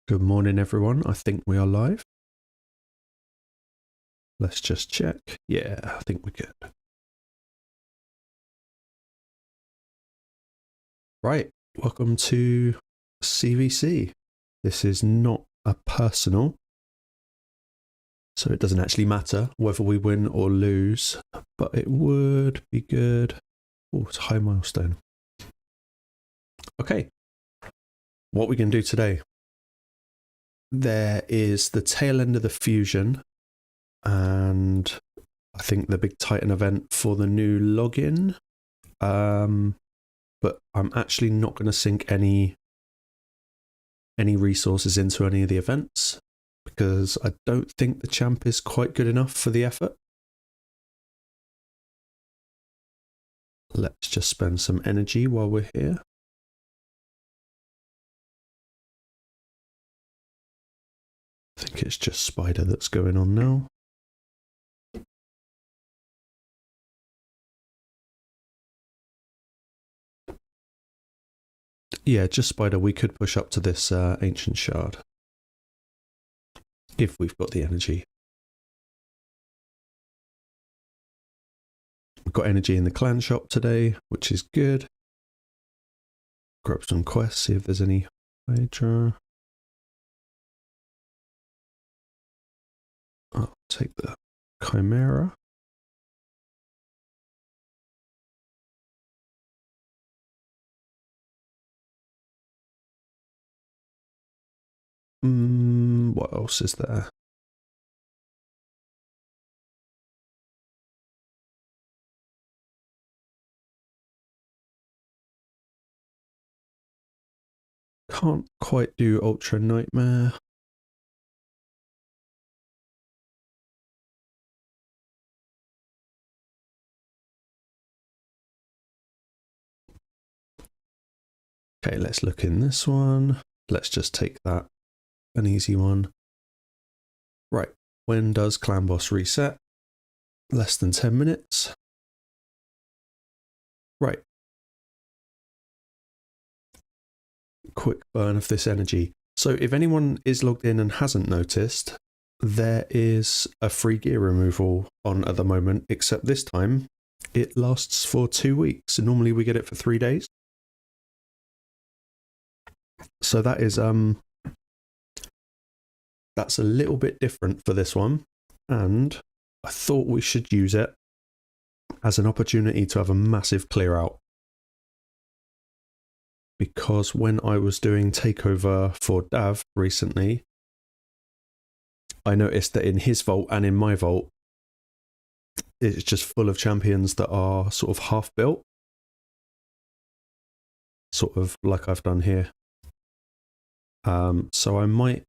Good morning, everyone. I think we are live. Let's just check. Yeah, I think we're good. Right, welcome to CvC. This is not a personal, so it doesn't actually matter whether we win or lose, but it would be good. Oh, it's a high milestone. Okay, what we can do today. There is the tail end of the fusion, and I think the big Titan event for the new login. But I'm actually not going to sink any resources into any of the events because I don't think the champ is quite good enough for the effort. Let's just spend some energy while we're here. I think it's just Spider that's going on now. Yeah, just Spider. We could push up to this ancient shard if we've got the energy. We've got energy in the clan shop today, which is good. Grab some quests, see if there's any Hydra. I'll take the Chimera. What else is there? Can't quite do Ultra Nightmare. Okay, let's look in this one. Let's just take that. An easy one. Right, when does Clan Boss reset? Less than 10 minutes. Right. Quick burn of this energy. So if anyone is logged in and hasn't noticed, there is a free gear removal on at the moment, except this time it lasts for 2 weeks. Normally we get it for 3 days. So that is that's a little bit different for this one, and I thought we should use it as an opportunity to have a massive clear out. Because when I was doing takeover for Dav recently, I noticed that in his vault and in my vault, it's just full of champions that are sort of half built. Sort of like I've done here. So I might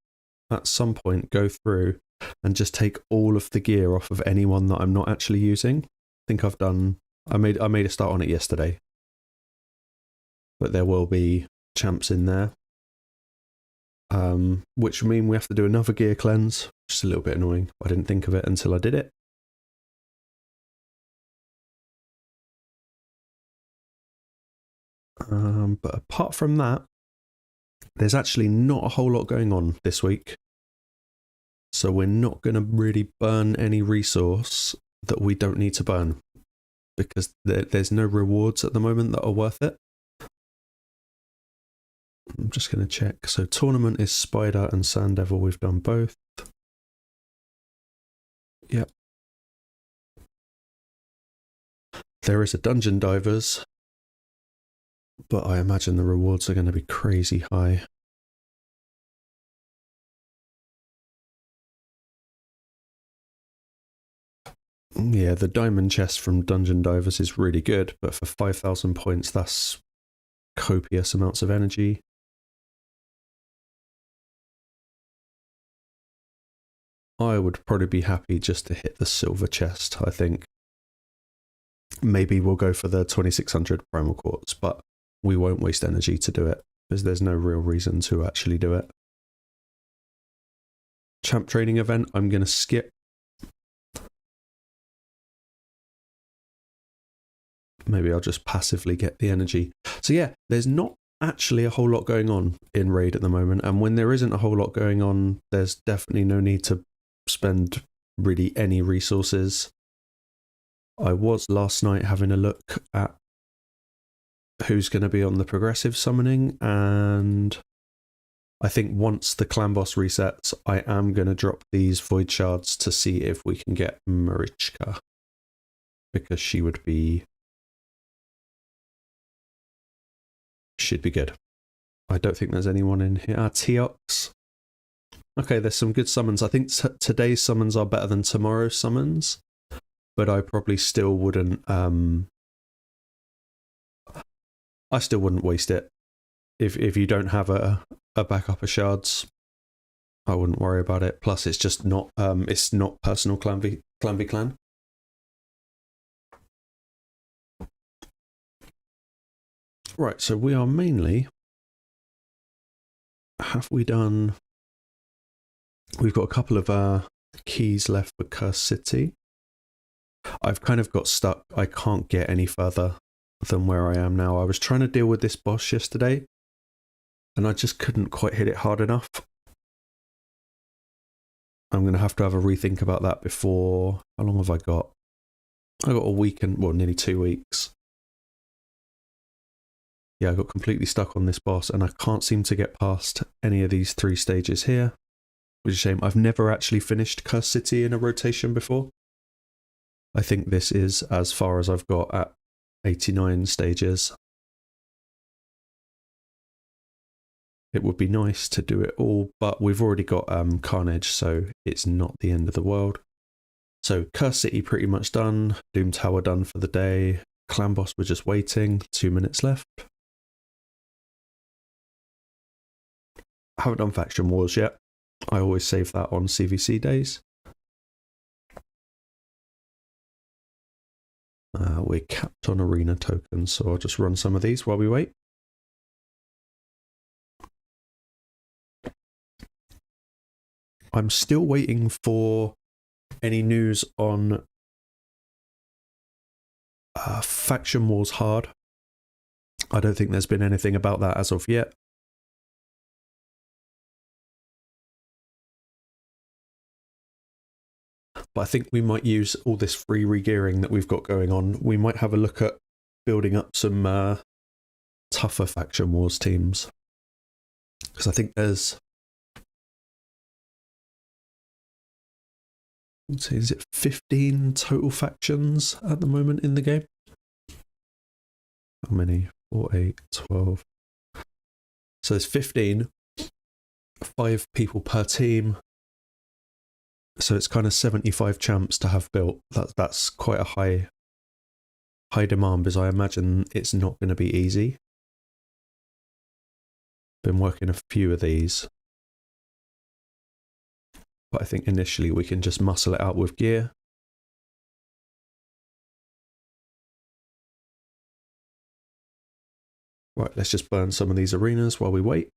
at some point go through and just take all of the gear off of anyone that I'm not actually using. I think I've done, I made a start on it yesterday. But there will be champs in there. Which will mean we have to do another gear cleanse, which is a little bit annoying. I didn't think of it until I did it. But apart from that, there's actually not a whole lot going on this week. So we're not going to really burn any resource that we don't need to burn. Because there's no rewards at the moment that are worth it. I'm just going to check. So tournament is Spider and Sand Devil. We've done both. Yep. There is a Dungeon Divers, but I imagine the rewards are going to be crazy high. Yeah, the diamond chest from Dungeon Divers is really good, but for 5,000 points, that's copious amounts of energy. I would probably be happy just to hit the silver chest, I think. Maybe we'll go for the 2600 primal quartz, but we won't waste energy to do it, because there's no real reason to actually do it. Champ training event, I'm going to skip. Maybe I'll just passively get the energy. So yeah, there's not actually a whole lot going on in Raid at the moment. And when there isn't a whole lot going on, there's definitely no need to spend really any resources. I was last night having a look at who's going to be on the progressive summoning, and I think once the clan boss resets, I am going to drop these void shards to see if we can get Marichka, because she'd be good. I don't think there's anyone in here. Teox. Okay, there's some good summons. I think today's summons are better than tomorrow's summons, but I probably still wouldn't. I still wouldn't waste it. If you don't have a backup of shards, I wouldn't worry about it. Plus, it's just not it's not personal clan v clan. Right, so we are mainly. Have we done? We've got a couple of keys left for Curse City. I've kind of got stuck. I can't get any further than where I am now. I was trying to deal with this boss yesterday, and I just couldn't quite hit it hard enough. I'm going to have a rethink about that before... How long have I got? I got a week and... well, nearly 2 weeks. Yeah, I got completely stuck on this boss, and I can't seem to get past any of these 3 stages here. Which is a shame. I've never actually finished Curse City in a rotation before. I think this is as far as I've got at 89 stages. It would be nice to do it all, but we've already got Carnage, so it's not the end of the world. So Curse City pretty much done. Doom Tower done for the day. Clan Boss, we're just waiting. 2 minutes left. I haven't done Faction Wars yet. I always save that on CvC days. We're capped on arena tokens, so I'll just run some of these while we wait. I'm still waiting for any news on Faction Wars Hard. I don't think there's been anything about that as of yet. But I think we might use all this free regearing that we've got going on. We might have a look at building up some tougher Faction Wars teams. Because I think there's... is it 15 total factions at the moment in the game? How many? 4, 8, 12. So there's 15. 5 people per team. So it's kind of 75 champs to have built. That's quite a high demand, because I imagine it's not going to be easy. Been working a few of these. But I think initially we can just muscle it out with gear. Right, let's just burn some of these arenas while we wait.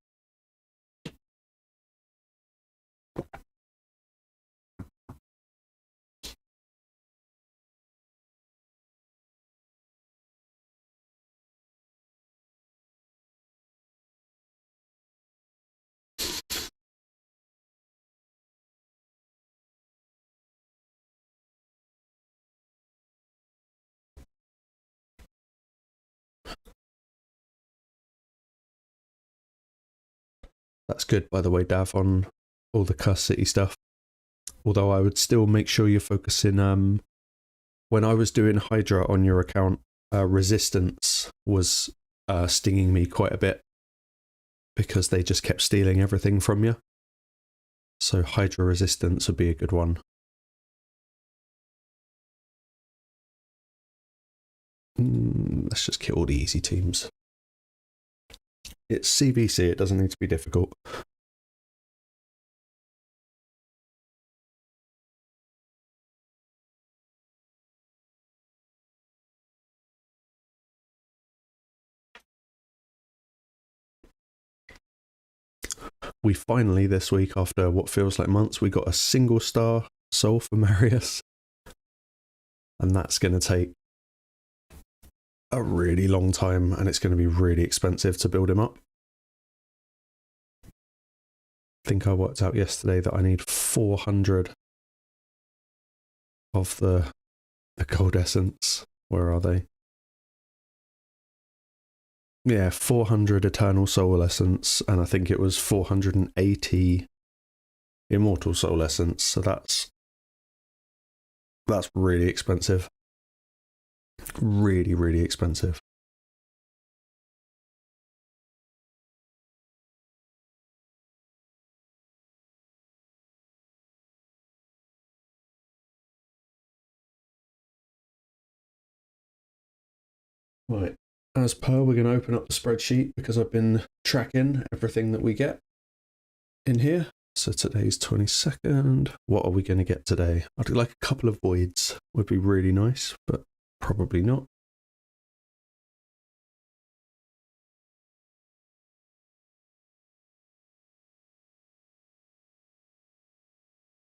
That's good, by the way, Dav, on all the Curse City stuff. Although I would still make sure you're focusing... when I was doing Hydra on your account, Resistance was stinging me quite a bit, because they just kept stealing everything from you. So Hydra Resistance would be a good one. Let's just kill all the easy teams. It's CvC, it doesn't need to be difficult. We finally, this week, after what feels like months, we got a single star soul for Marius. And that's going to take a really long time, and it's going to be really expensive to build him up. I think I worked out yesterday that I need 400 of the gold essence. Where are they? Yeah, 400 eternal soul essence, and I think it was 480 immortal soul essence. So that's really expensive. Really, really expensive. Right, as per, we're going to open up the spreadsheet because I've been tracking everything that we get in here. So today's 22nd. What are we going to get today? I'd do like a couple of voids would be really nice, but probably not.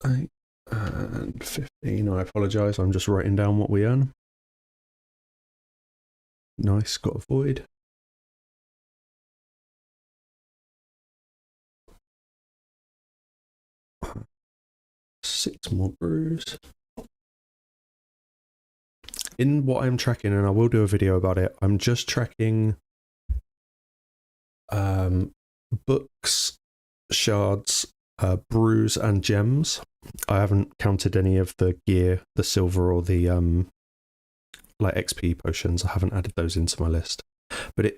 Eight and 15. I apologise. I'm just writing down what we earn. Nice, got a void. Six more brews. In what I'm tracking, and I will do a video about it, I'm just tracking books, shards, brews, and gems. I haven't counted any of the gear, the silver, or the like XP potions. I haven't added those into my list. But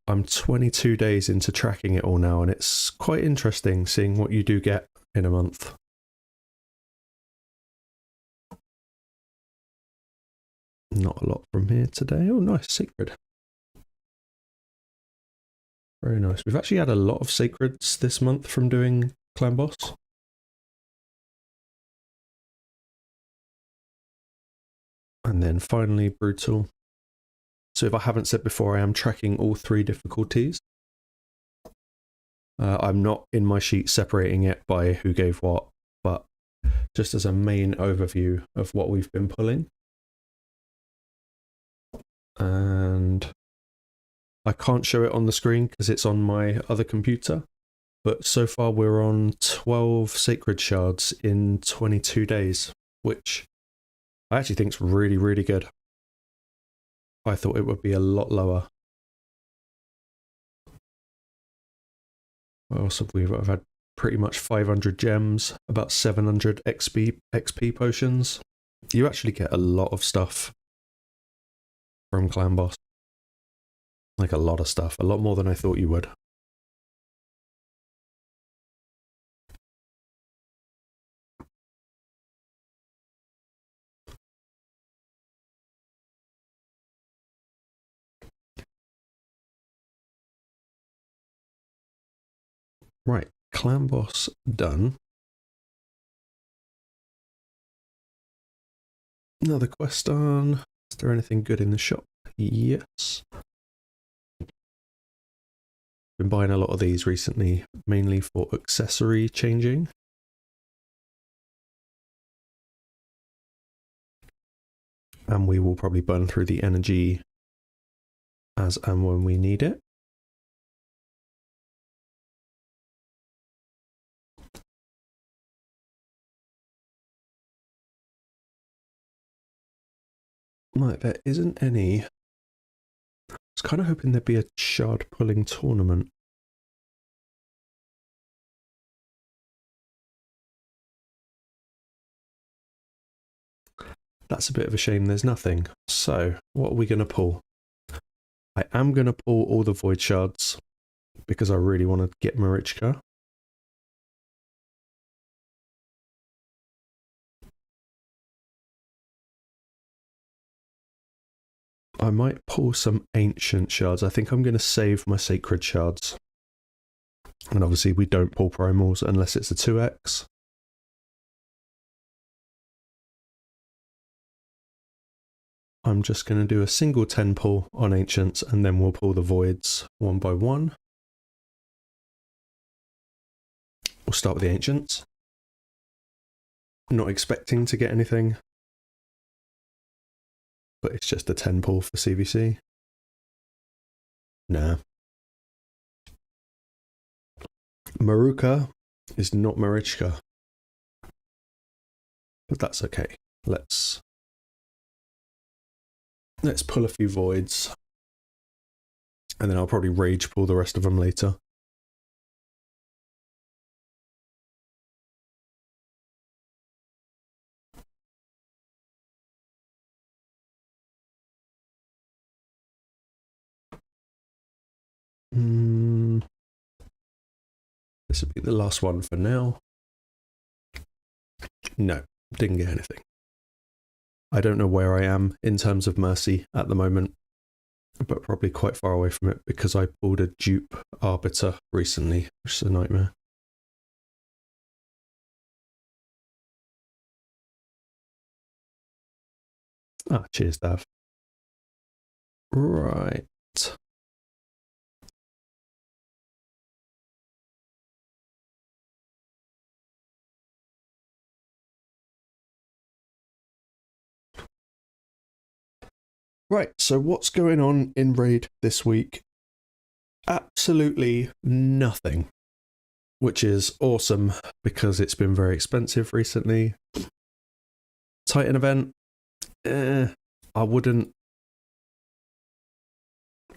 I'm 22 days into tracking it all now, and it's quite interesting seeing what you do get in a month. Not a lot from here today. Oh, nice, sacred. Very nice. We've actually had a lot of sacreds this month from doing clan boss. And then finally brutal. So if I haven't said before, I am tracking all 3 difficulties. I'm not in my sheet separating it by who gave what, but just as a main overview of what we've been pulling. And I can't show it on the screen because it's on my other computer. But so far we're on 12 sacred shards in 22 days, which I actually think is really, really good. I thought it would be a lot lower. What else have we? I've had pretty much 500 gems, about 700 XP potions. You actually get a lot of stuff from clan boss. Like a lot of stuff, a lot more than I thought you would. Right, clan boss done. Another quest on. Is there anything good in the shop? Yes. Been buying a lot of these recently, mainly for accessory changing. And we will probably burn through the energy as and when we need it. Right, there isn't any. I was kind of hoping there'd be a shard pulling tournament. That's a bit of a shame there's nothing. So, what are we going to pull? I am going to pull all the void shards because I really want to get Marichka. I might pull some ancient shards. I think I'm going to save my sacred shards. And obviously we don't pull primals unless it's a 2x. I'm just going to do a single 10 pull on ancients and then we'll pull the voids one by one. We'll start with the ancients. Not expecting to get anything. but it's just a 10 pull for CvC. Nah. Maruka is not Marichka. But that's okay. Let's pull a few voids. And then I'll probably rage pull the rest of them later. This would be the last one for now. No, didn't get anything. I don't know where I am in terms of Mercy at the moment, but probably quite far away from it because I pulled a dupe Arbiter recently, which is a nightmare. Cheers, Dav. Right. Right, so what's going on in Raid this week? Absolutely nothing, which is awesome because it's been very expensive recently. Titan event, I wouldn't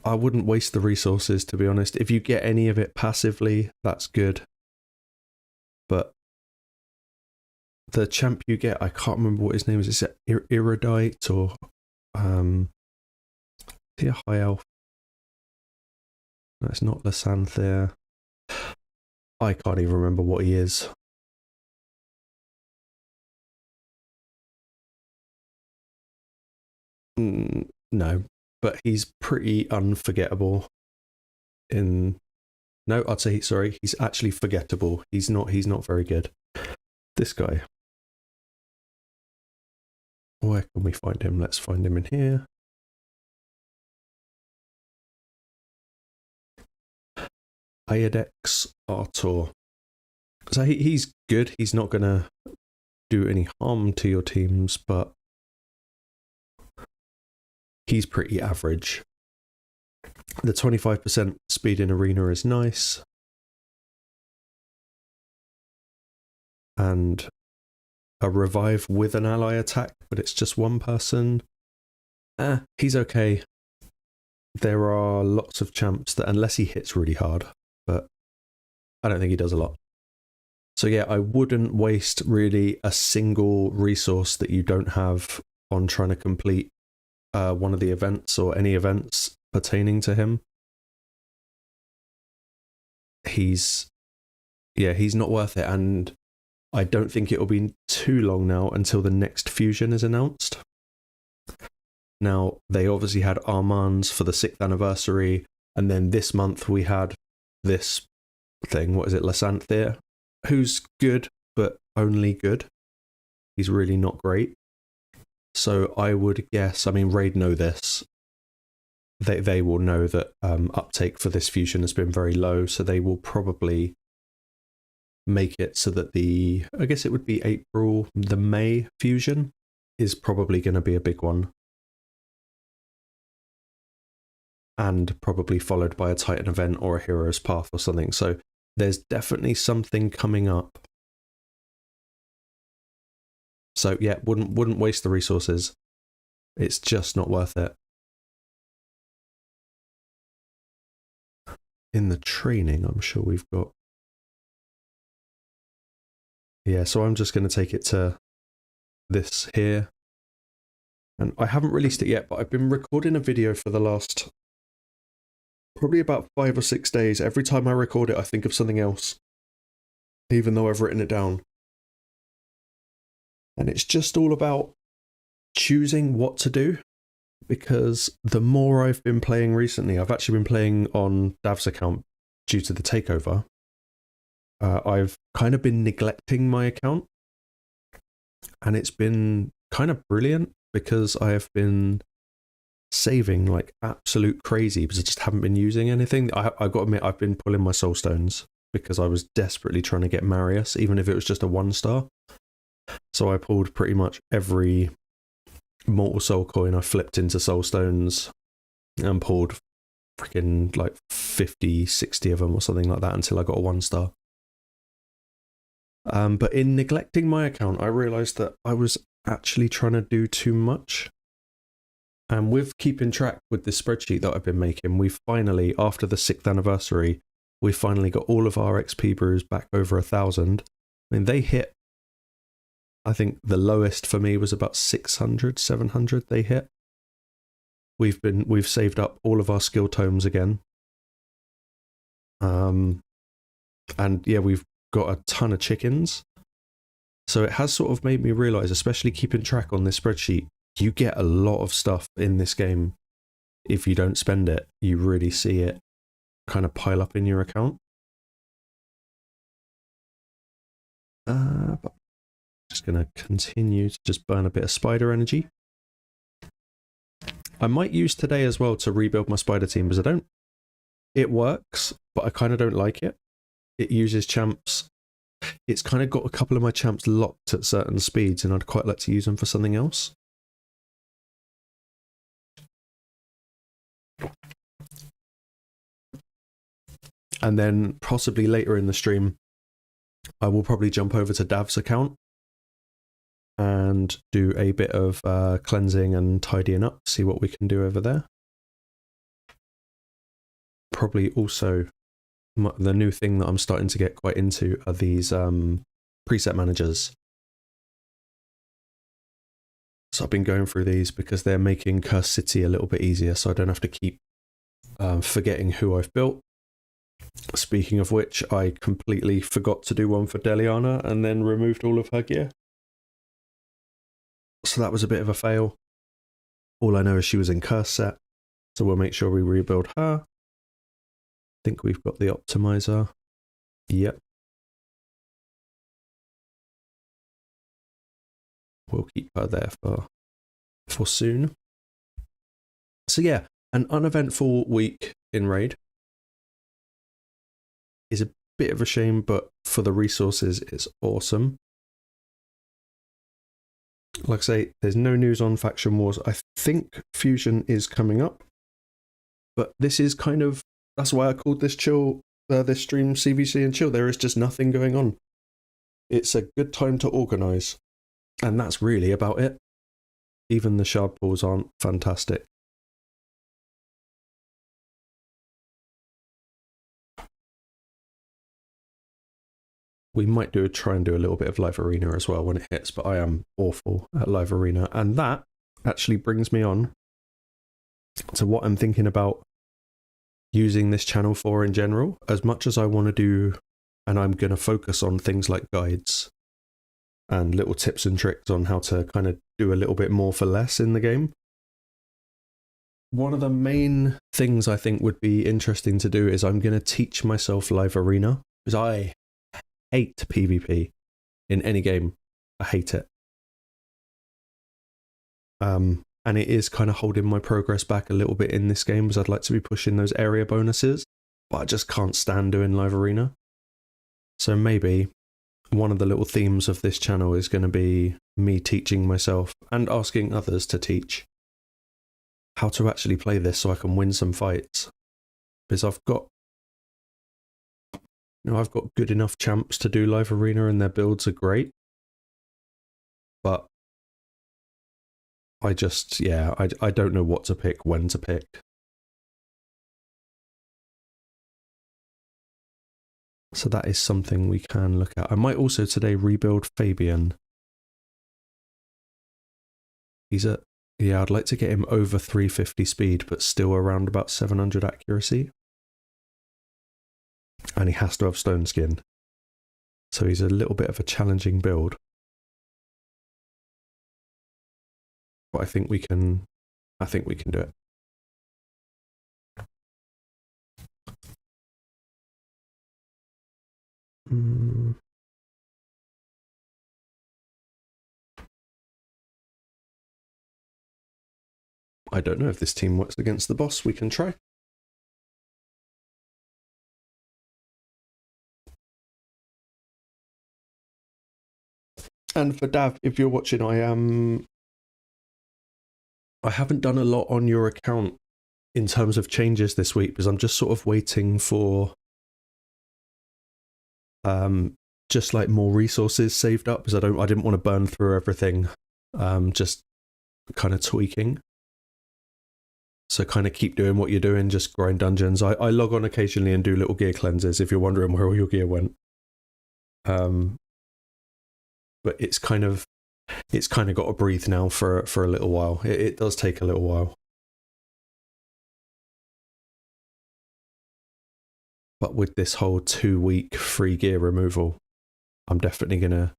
waste the resources, to be honest. If you get any of it passively, that's good. But the champ you get, I can't remember what his name is. Is it Iridite or is he a high elf? No, it's not Lysanthere. I can't even remember what he is. No, but he's pretty unforgettable. No, I'd say he's actually forgettable. He's not very good. This guy. Where can we find him? Let's find him in here. Iodex Artor. So he's good. He's not going to do any harm to your teams, but he's pretty average. The 25% speed in arena is nice. And a revive with an ally attack, but it's just one person. He's okay. There are lots of champs that, unless he hits really hard, but I don't think he does a lot. So yeah, I wouldn't waste really a single resource that you don't have on trying to complete one of the events or any events pertaining to him. He's not worth it, and I don't think it'll be too long now until the next fusion is announced. Now, they obviously had Armand's for the 6th anniversary, and then this month we had this thing, what is it, Lysanthere, who's good, but only good. He's really not great. So I would guess, I mean, Raid know this. They will know that uptake for this fusion has been very low, so they will probably make it so that I guess it would be April, the May fusion is probably going to be a big one. And probably followed by a Titan event or a Hero's Path or something. So there's definitely something coming up. So yeah, wouldn't waste the resources. It's just not worth it. In the training, I'm sure we've got. Yeah, so I'm just going to take it to this here. And I haven't released it yet, but I've been recording a video for the last probably about 5 or 6 days. Every time I record it, I think of something else, even though I've written it down. And it's just all about choosing what to do, because the more I've been playing recently, I've actually been playing on Dav's account due to the takeover. I've kind of been neglecting my account, and it's been kind of brilliant because I have been saving like absolute crazy because I just haven't been using anything. I've got to admit, I've been pulling my soul stones because I was desperately trying to get Marius, even if it was just a 1-star. So I pulled pretty much every Mortal Soul coin I flipped into Soul Stones and pulled freaking like 50, 60 of them or something like that until I got a 1-star. But in neglecting my account, I realised that I was actually trying to do too much. And with keeping track with this spreadsheet that I've been making, we finally, after the 6th anniversary, we finally got all of our XP brews back over 1,000. I mean, they hit, I think the lowest for me was about 600, 700 they hit. We've saved up all of our skill tomes again. And yeah, we've got a ton of chickens. So it has sort of made me realise, especially keeping track on this spreadsheet, you get a lot of stuff in this game. If you don't spend it, you really see it kind of pile up in your account. But just going to continue to just burn a bit of spider energy. I might use today as well to rebuild my spider team, because it works, but I kind of don't like it. It uses champs. It's kind of got a couple of my champs locked at certain speeds, and I'd quite like to use them for something else. And then possibly later in the stream, I will probably jump over to Dav's account and do a bit of cleansing and tidying up, see what we can do over there. Probably also, the new thing that I'm starting to get quite into are these preset managers. So I've been going through these because they're making Cursed City a little bit easier, so I don't have to keep forgetting who I've built. Speaking of which, I completely forgot to do one for Deliana and then removed all of her gear. So that was a bit of a fail. All I know is she was in Curse set, so we'll make sure we rebuild her. I think we've got the optimizer. Yep. We'll keep her there for soon. So yeah, an uneventful week in Raid is a bit of a shame, but for the resources, it's awesome. Like I say, there's no news on Faction Wars. I think Fusion is coming up, but this is kind of, that's why I called this stream CvC and chill. There is just nothing going on. It's a good time to organise, and that's really about it. Even the shard pools aren't fantastic. We might try and do a little bit of live arena as well when it hits, but I am awful at live arena. And that actually brings me on to what I'm thinking about using this channel for in general. As much as I want to do, and I'm going to focus on things like guides and little tips and tricks on how to kind of do a little bit more for less in the game. One of the main things I think would be interesting to do is I'm going to teach myself live arena, because I hate PvP in any game. I hate it. And it is kind of holding my progress back a little bit in this game, because I'd like to be pushing those area bonuses, but I just can't stand doing live arena. So maybe one of the little themes of this channel is going to be me teaching myself and asking others to teach how to actually play this so I can win some fights. Because I've got good enough champs to do live arena and their builds are great. But I just, yeah, I don't know what to pick, when to pick. So that is something we can look at. I might also today rebuild Fabian. Yeah, I'd like to get him over 350 speed, but still around about 700 accuracy. And he has to have stone skin. So he's a little bit of a challenging build. But I think we can do it. I don't know if this team works against the boss. We can try. And for Dav, if you're watching, I am I haven't done a lot on your account in terms of changes this week because I'm just sort of waiting for just like more resources saved up because I didn't want to burn through everything, just kind of tweaking. So kind of keep doing what you're doing, just grind dungeons. I log on occasionally and do little gear cleanses if you're wondering where all your gear went. But it's kind of got to breathe now for a little while. It does take a little while. But with this whole 2-week free gear removal, I'm definitely going to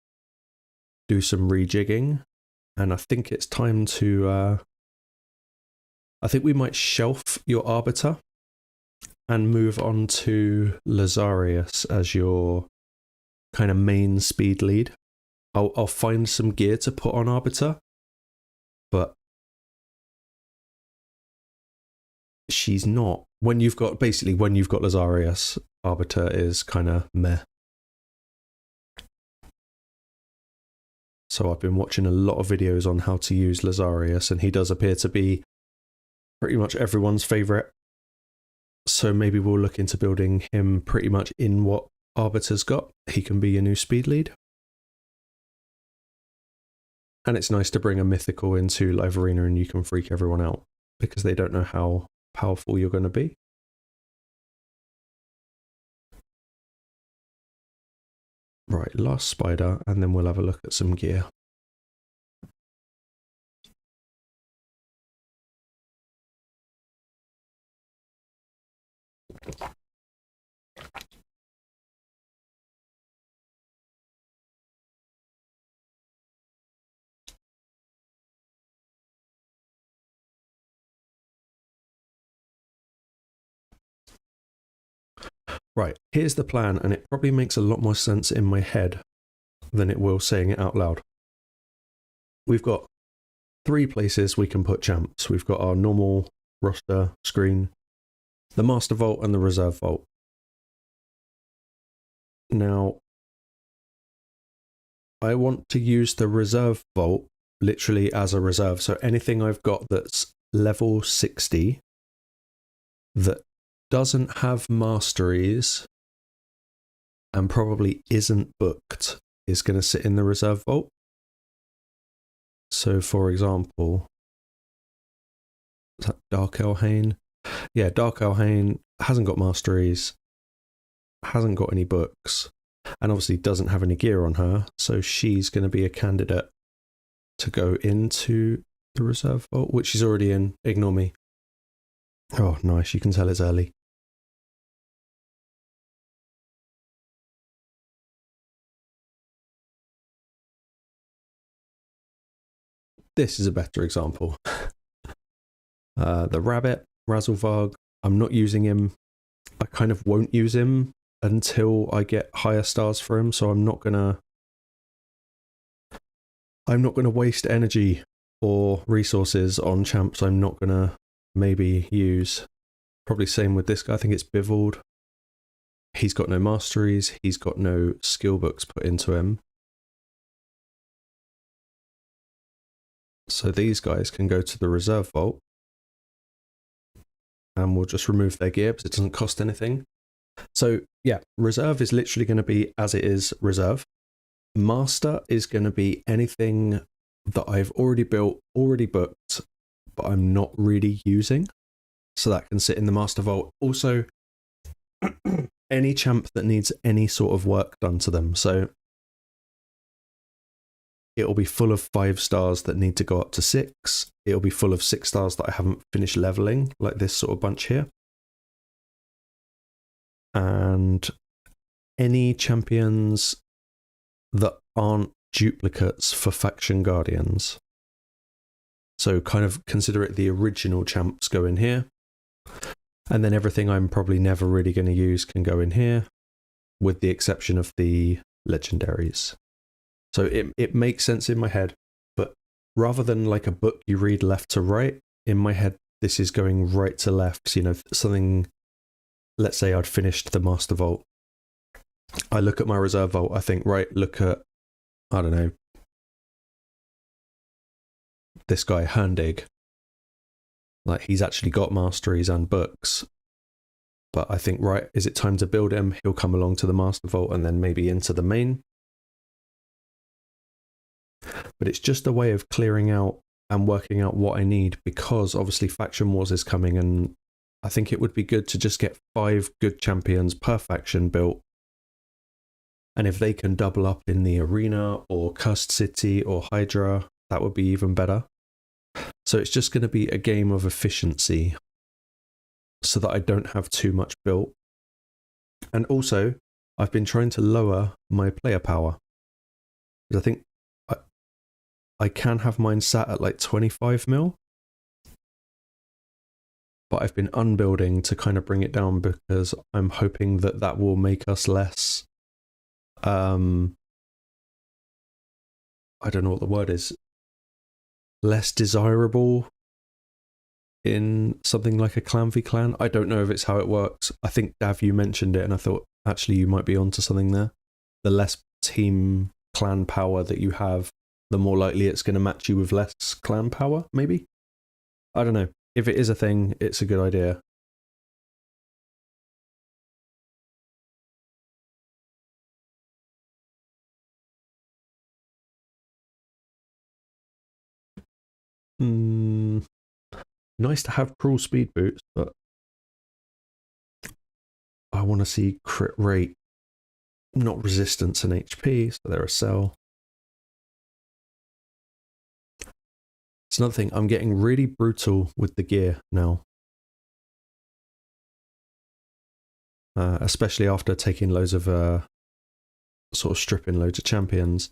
do some rejigging. And I think it's time to... I think we might shelf your Arbiter and move on to Lazarius as your kind of main speed lead. I'll find some gear to put on Arbiter, but she's not. When you've got Lazarius, Arbiter is kind of meh. So I've been watching a lot of videos on how to use Lazarius, and he does appear to be pretty much everyone's favourite. So maybe we'll look into building him pretty much in what Arbiter's got. He can be your new speed lead. And it's nice to bring a mythical into Live Arena and you can freak everyone out because they don't know how powerful you're going to be. Right, last spider, and then we'll have a look at some gear. Right, here's the plan, and it probably makes a lot more sense in my head than it will saying it out loud. We've got 3 places we can put champs. We've got our normal roster screen, the Master Vault, and the Reserve Vault. Now, I want to use the Reserve Vault literally as a reserve. So anything I've got that's level 60 that doesn't have masteries and probably isn't booked is going to sit in the Reserve Vault. So, for example, is that Dark Elhain? Yeah, Dark Elhain hasn't got masteries, hasn't got any books, and obviously doesn't have any gear on her, so she's going to be a candidate to go into the Reserve Vault, which she's already in. Ignore me. Oh, nice. You can tell it's early. This is a better example. The Rabbit, Razzlevarg, I'm not using him. I kind of won't use him until I get higher stars for him, so I'm not gonna waste energy or resources on champs I'm not gonna maybe use. Probably same with this guy. I think it's Bivald. He's got no masteries, he's got no skill books put into him. So these guys can go to the Reserve Vault and we'll just remove their gear because it doesn't cost anything. So yeah, Reserve is literally going to be as it is Reserve. Master is going to be anything that I've already built, already booked, but I'm not really using. So that can sit in the Master Vault. Also, any champ that needs any sort of work done to them. So it'll be full of 5 stars that need to go up to 6. It'll be full of 6 stars that I haven't finished leveling, like this sort of bunch here. And any champions that aren't duplicates for faction guardians. So kind of consider it the original champs go in here. And then everything I'm probably never really going to use can go in here, with the exception of the legendaries. So it makes sense in my head, but rather than like a book you read left to right, in my head this is going right to left. So, you know, something, let's say I'd finished the Master Vault. I look at my Reserve Vault, I think, right, look at, I don't know, this guy, Herndig. Like, he's actually got masteries and books. But I think, right, is it time to build him? He'll come along to the Master Vault and then maybe into the main. But it's just a way of clearing out and working out what I need, because obviously Faction Wars is coming, and I think it would be good to just get 5 good champions per faction built. And if they can double up in the arena or Cursed City or Hydra, that would be even better. So it's just going to be a game of efficiency so that I don't have too much built. And also, I've been trying to lower my player power, because I think I can have mine sat at like 25 mil. But I've been unbuilding to kind of bring it down, because I'm hoping that that will make us less, I don't know what the word is, less desirable in something like a clan v clan. I don't know if it's how it works. I think, Dav, you mentioned it, and I thought actually you might be onto something there. The less team clan power that you have, the more likely it's going to match you with less clan power, maybe? I don't know. If it is a thing, it's a good idea. Nice to have cruel speed boots, but I want to see crit rate, not resistance and HP, so they're a sell. It's another thing, I'm getting really brutal with the gear now. Especially after taking loads of, sort of stripping loads of champions.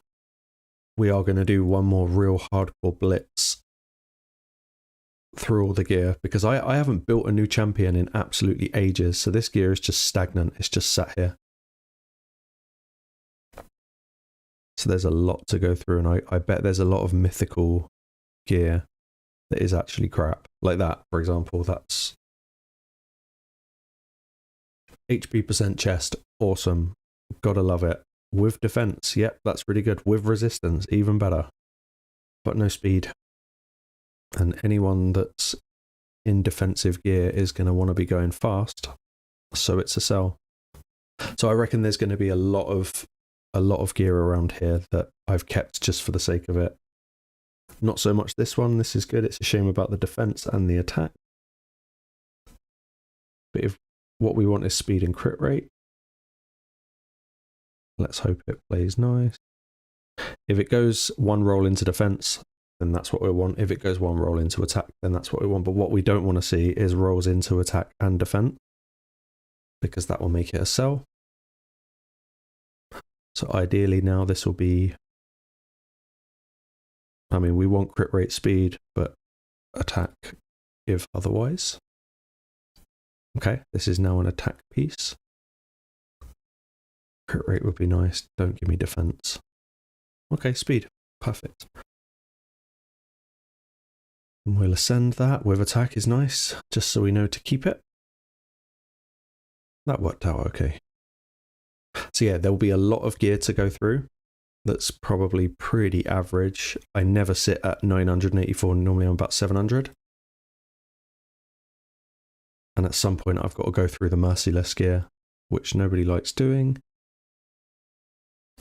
We are going to do one more real hardcore blitz through all the gear, because I haven't built a new champion in absolutely ages, so this gear is just stagnant. It's just sat here. So there's a lot to go through, and I bet there's a lot of mythical gear that is actually crap. Like that, for example, that's HP percent chest, awesome. Gotta love it. With defense, yep, that's really good. With resistance, even better. But no speed. And anyone that's in defensive gear is going to want to be going fast, so it's a sell. So I reckon there's going to be a lot of gear around here that I've kept just for the sake of it. Not so much this one. This is good. It's a shame about the defense and the attack. But if what we want is speed and crit rate, let's hope it plays nice. If it goes one roll into defense, then that's what we want. If it goes one roll into attack, then that's what we want. But what we don't want to see is rolls into attack and defense, because that will make it a sell. So ideally now this will be, I mean, we want crit rate speed, but attack if otherwise. Okay, this is now an attack piece. Crit rate would be nice. Don't give me defense. Okay, speed. Perfect. And we'll ascend that with attack is nice, just so we know to keep it. That worked out okay. So yeah, there'll be a lot of gear to go through. That's probably pretty average. I never sit at 984, normally I'm about 700. And at some point I've got to go through the merciless gear, which nobody likes doing.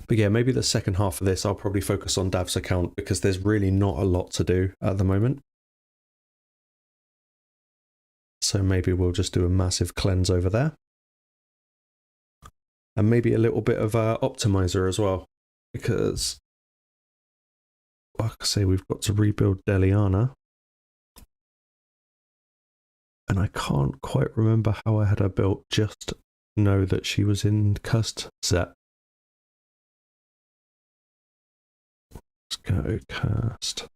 But yeah, maybe the second half of this I'll probably focus on Dav's account, because there's really not a lot to do at the moment. So maybe we'll just do a massive cleanse over there. And maybe a little bit of optimizer as well, because, like I say, we've got to rebuild Deliana. And I can't quite remember how I had her built, just know that she was in Cursed set. Let's go Cursed.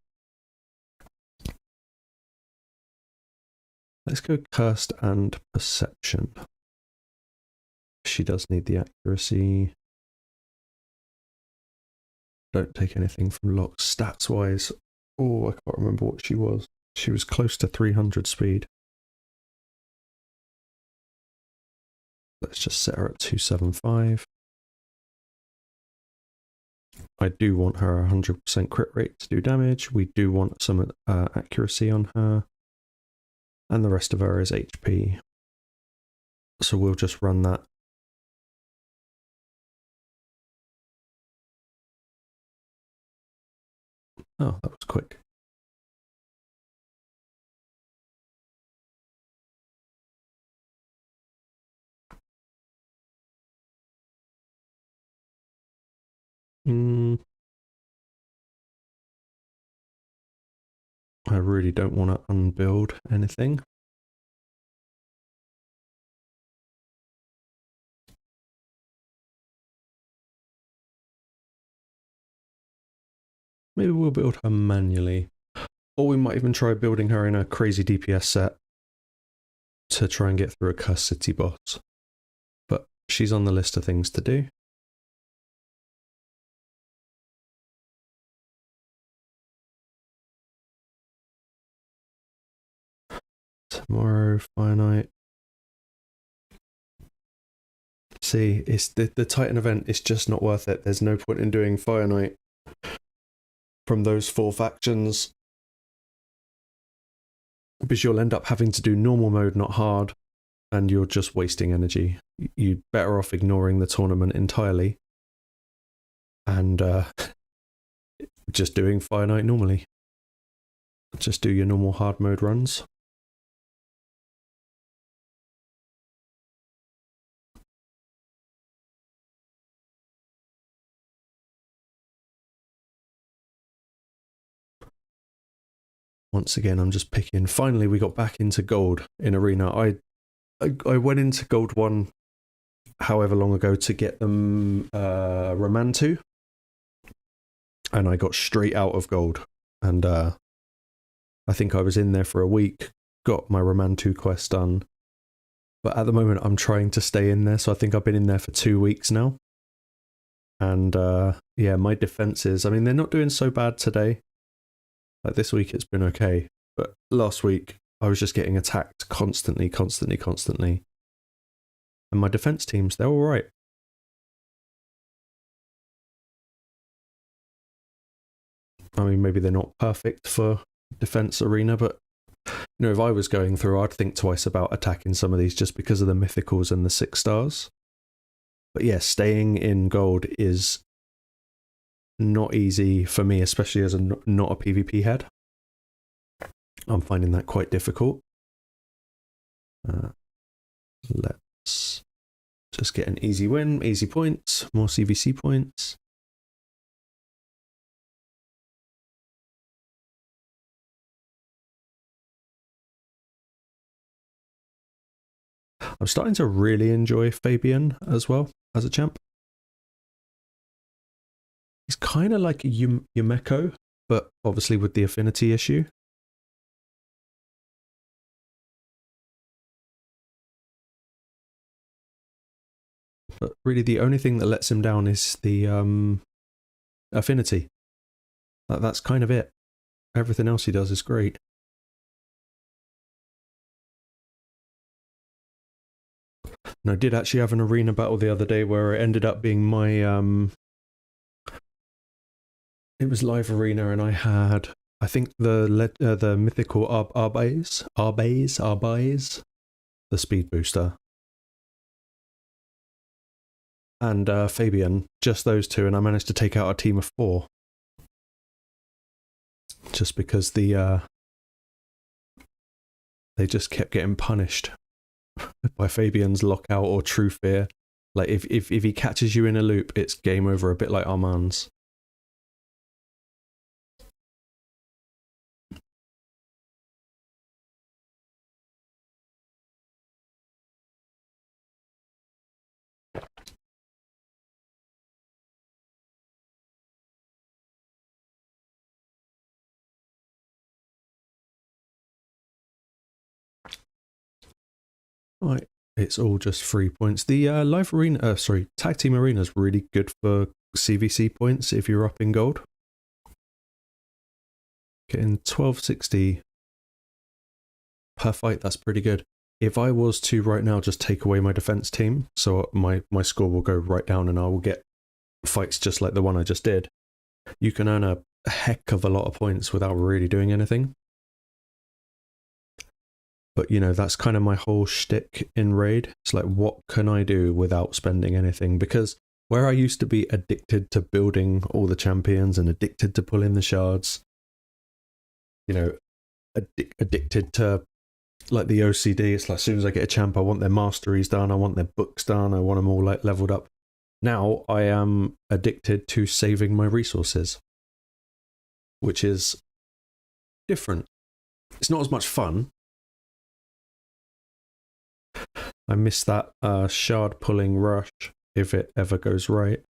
Let's go Cursed and Perception. She does need the accuracy. Don't take anything from Locke. Stats wise, oh, I can't remember what she was. She was close to 300 speed. Let's just set her at 275. I do want her 100% crit rate to do damage. We do want some accuracy on her. And the rest of her is HP. So we'll just run that. Oh, that was quick. I really don't want to unbuild anything. Maybe we'll build her manually. Or we might even try building her in a crazy DPS set to try and get through a cursed city boss. But she's on the list of things to do. Tomorrow, Fire Night. See, it's the Titan event is just not worth it. There's no point in doing Fire Night from those 4 factions, because you'll end up having to do normal mode, not hard, and you're just wasting energy. You're better off ignoring the tournament entirely and just doing Fire Night normally. Just do your normal hard mode runs. Once again, I'm just picking. Finally, we got back into gold in Arena. I went into gold 1 however long ago to get them Ramantu, and I got straight out of gold. And I think I was in there for a week, got my Ramantu quest done. But at the moment, I'm trying to stay in there, so I think I've been in there for 2 weeks now. And yeah, my defenses, I mean, they're not doing so bad today. Like this week it's been okay, but last week I was just getting attacked constantly. And my defense teams, they're all right. I mean, maybe they're not perfect for defense arena, but you know, if I was going through, I'd think twice about attacking some of these just because of the mythicals and the 6 stars. But yeah, staying in gold is not easy for me, especially as not a PvP head. I'm finding that quite difficult. Let's just get an easy win, easy points, more CvC points. I'm starting to really enjoy Fabian as well as a champ. He's kind of like Yumeko, but obviously with the affinity issue. But really the only thing that lets him down is the affinity. That's kind of it. Everything else he does is great. And I did actually have an arena battle the other day where it ended up being my it was live arena, and I had, I think the mythical Arbais, the speed booster, and Fabian, just those 2, and I managed to take out a team of 4. Just because they just kept getting punished by Fabian's lockout or true fear. Like if he catches you in a loop, it's game over, a bit like Armand's. Right, it's all just 3 points. The live arena, tag team arena is really good for CvC points if you're up in gold. Getting 1260 per fight, that's pretty good. If I was to right now just take away my defense team, so my score will go right down and I will get fights just like the one I just did, you can earn a heck of a lot of points without really doing anything. But, you know, that's kind of my whole shtick in Raid. It's like, what can I do without spending anything? Because where I used to be addicted to building all the champions and addicted to pulling the shards, you know, addicted to like the OCD. It's like as soon as I get a champ, I want their masteries done, I want their books done, I want them all like leveled up. Now I am addicted to saving my resources, which is different. It's not as much fun. I miss that shard pulling rush if it ever goes right.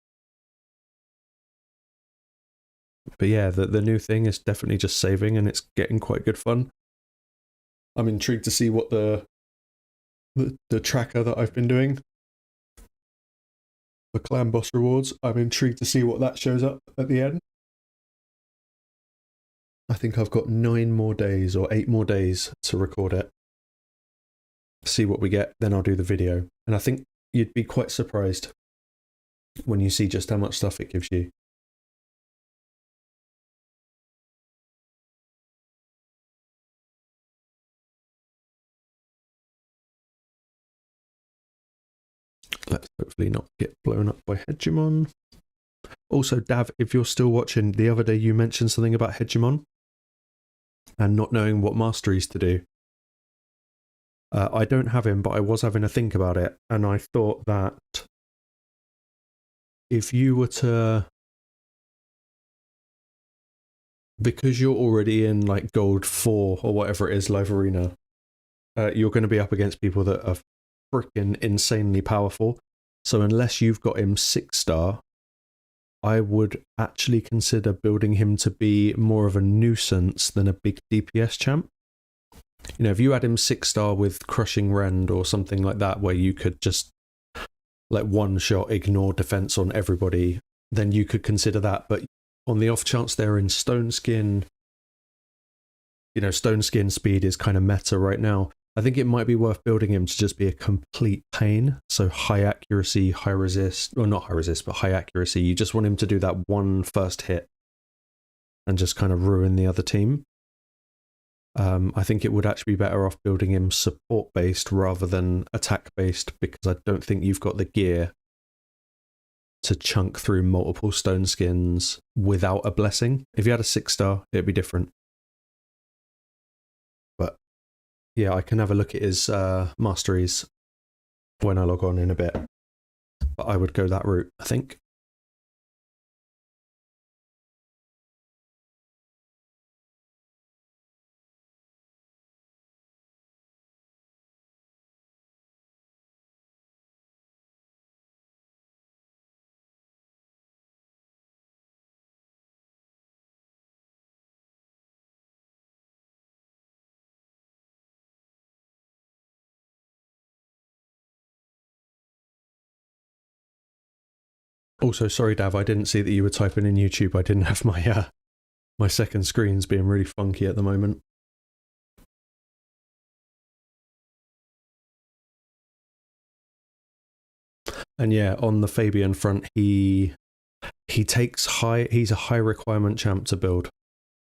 But yeah, the new thing is definitely just saving, and it's getting quite good fun. I'm intrigued to see what the tracker that I've been doing for clan boss rewards. I'm intrigued to see what that shows up at the end. I think I've got 9 more days or 8 more days to record it. See what we get, then I'll do the video. And I think you'd be quite surprised when you see just how much stuff it gives you. Let's hopefully not get blown up by Hegemon. Also, Dav, if you're still watching, the other day you mentioned something about Hegemon and not knowing what masteries to do. I don't have him, but I was having a think about it, and I thought that if you were to, because you're already in like gold 4 or whatever it is, live arena, you're going to be up against people that are freaking insanely powerful. So unless you've got him 6-star, I would actually consider building him to be more of a nuisance than a big DPS champ. You know, if you had him 6-star with Crushing Rend or something like that, where you could just like one shot ignore defense on everybody, then you could consider that. But on the off chance they're in Stone Skin, you know, Stone Skin speed is kind of meta right now. I think it might be worth building him to just be a complete pain. So high accuracy, high resist, or not high resist, but high accuracy. You just want him to do that one first hit and just kind of ruin the other team. I think it would actually be better off building him support-based rather than attack-based, because I don't think you've got the gear to chunk through multiple stone skins without a blessing. If you had a 6-star, it'd be different. But yeah, I can have a look at his masteries when I log on in a bit. But I would go that route, I think. Also, sorry, Dav, I didn't see that you were typing in YouTube. I didn't have my my second screen's being really funky at the moment. And yeah, on the Fabian front, he takes he's a high requirement champ to build.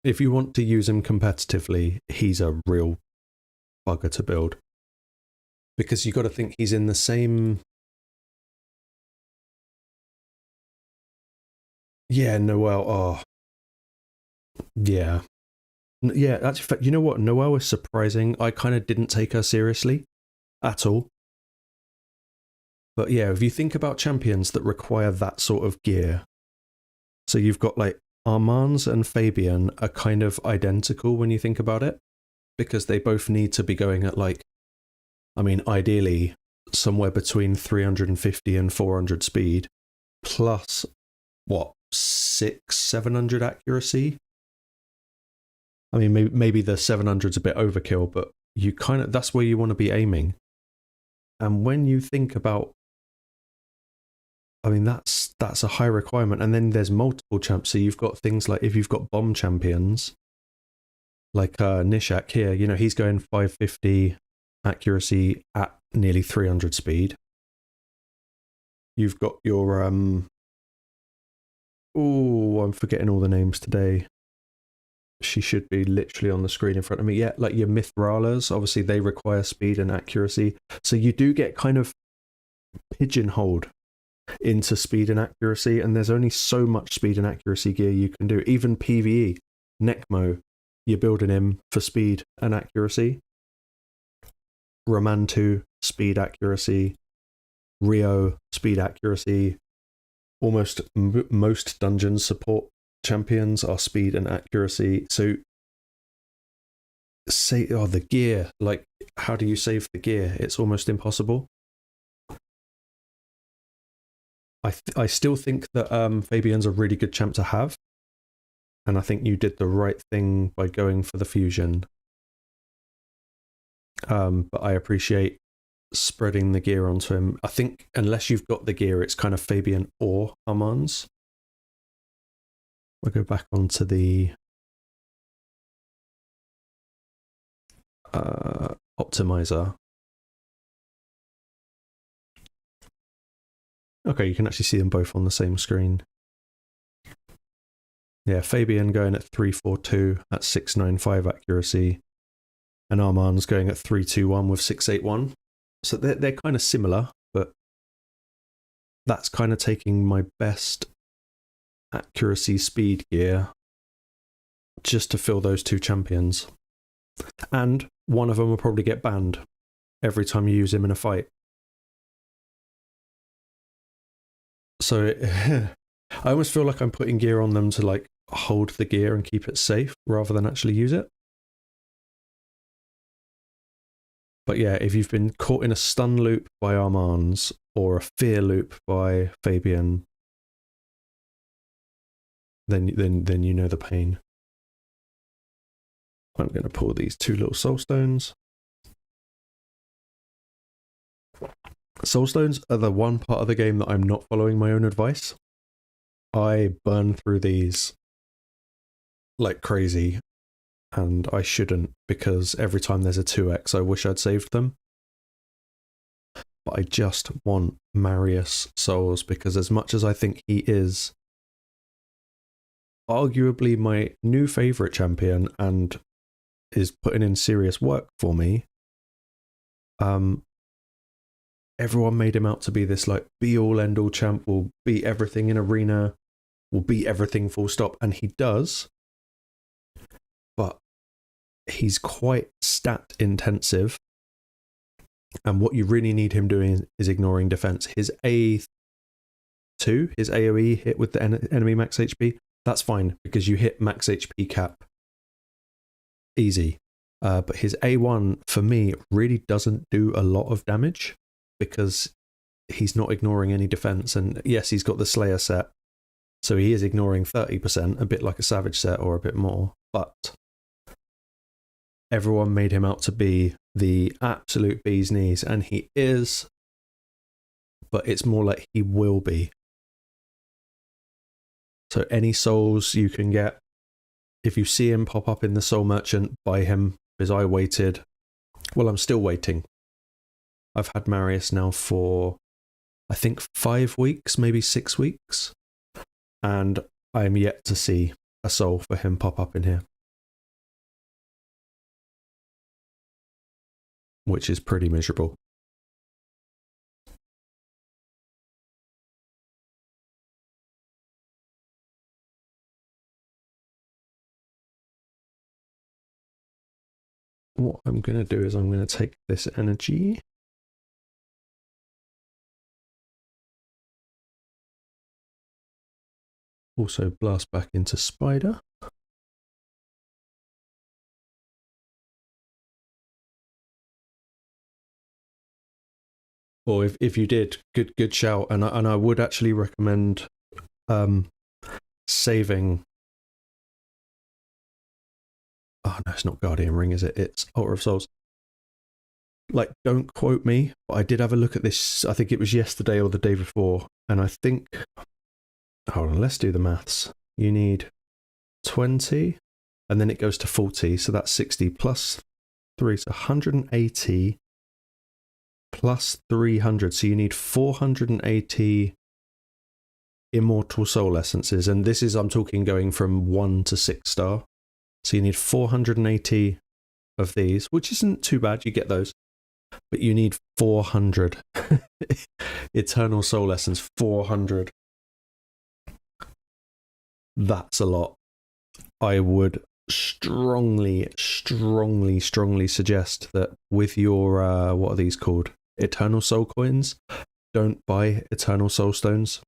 If you want to use him competitively, he's a real bugger to build. Because you got to think he's in the same. Yeah, Noel. Oh, yeah. Yeah, actually, you know what? Noelle is surprising. I kind of didn't take her seriously at all. But yeah, if you think about champions that require that sort of gear, so you've got like Armand's and Fabian are kind of identical when you think about it, because they both need to be going at like, I mean, ideally somewhere between 350 and 400 speed, plus what, 700 accuracy. I mean, maybe the 700's a bit overkill, but you kind of, that's where you want to be aiming. And when you think about, I mean, that's a high requirement. And then there's multiple champs. So you've got things like, if you've got bomb champions, like Nishak here, you know, he's going 550 accuracy at nearly 300 speed. You've got your, I'm forgetting all the names today. she should be literally on the screen in front of me. Yeah, like your Mithralas, obviously they require speed and accuracy. So you do get kind of pigeonholed into speed and accuracy, and there's only so much speed and accuracy gear you can do. Even PvE, Necmo, you're building him for speed and accuracy. Romantu, speed accuracy. Rio, speed accuracy. Almost most dungeon support champions are speed and accuracy. So the gear, like how do you save the gear? It's almost impossible. I still think that Fabian's a really good champ to have, and I think you did the right thing by going for the fusion. But I appreciate spreading the gear onto him. I think unless you've got the gear, it's kind of Fabian or Armand's. We'll go back onto the optimizer. Okay, you can actually see them both on the same screen. Yeah, Fabian going at 342 at 695 accuracy, and Armand's going at 321 with 681. So they're kind of similar, but that's kind of taking my best accuracy speed gear just to fill those two champions. And one of them will probably get banned every time you use him in a fight. So I almost feel like I'm putting gear on them to like hold the gear and keep it safe rather than actually use it. But yeah, if you've been caught in a stun loop by Armand's or a fear loop by Fabian, then you know the pain. I'm going to pull these two little soul stones. Soul stones are the one part of the game that I'm not following my own advice. I burn through these like crazy, and I shouldn't, because every time there's a 2x, I wish I'd saved them. But I just want Marius souls, because as much as I think he is arguably my new favourite champion and is putting in serious work for me, everyone made him out to be this like be-all end-all champ, will beat everything in arena, will beat everything full stop, and he does, but he's quite stat intensive, and what you really need him doing is ignoring defense. His A2, his AoE hit with the enemy max HP, that's fine, because you hit max HP cap easy, but his A1 for me really doesn't do a lot of damage, because he's not ignoring any defense. And yes, he's got the Slayer set, so he is ignoring 30%, a bit like a Savage set or a bit more, but everyone made him out to be the absolute bee's knees, and he is, but it's more like he will be. So any souls you can get, if you see him pop up in the Soul Merchant, buy him, because I waited. Well, I'm still waiting. I've had Marius now for, I think, 5 weeks, maybe 6 weeks, and I'm yet to see a soul for him pop up in here, which is pretty miserable. What I'm going to do is I'm going to take this energy, also blast back into Spider. Or if you did, good shout, and I would actually recommend saving. Oh no, it's not Guardian Ring, is it? It's Altar of Souls. Like, don't quote me, but I did have a look at this. I think it was yesterday or the day before, and I think. Hold on, let's do the maths. You need 20, and then it goes to 40, so that's 60 plus 3, so 180 plus 300, so you need 480 Immortal Soul Essences, and this is, I'm talking going from 1 to 6 star, So you need 480 of these, which isn't too bad. You get those. But you need 400 Eternal Soul Essence. 400. That's a lot. I would strongly suggest that with your, what are these called? Eternal Soul coins, don't buy Eternal Soul Stones.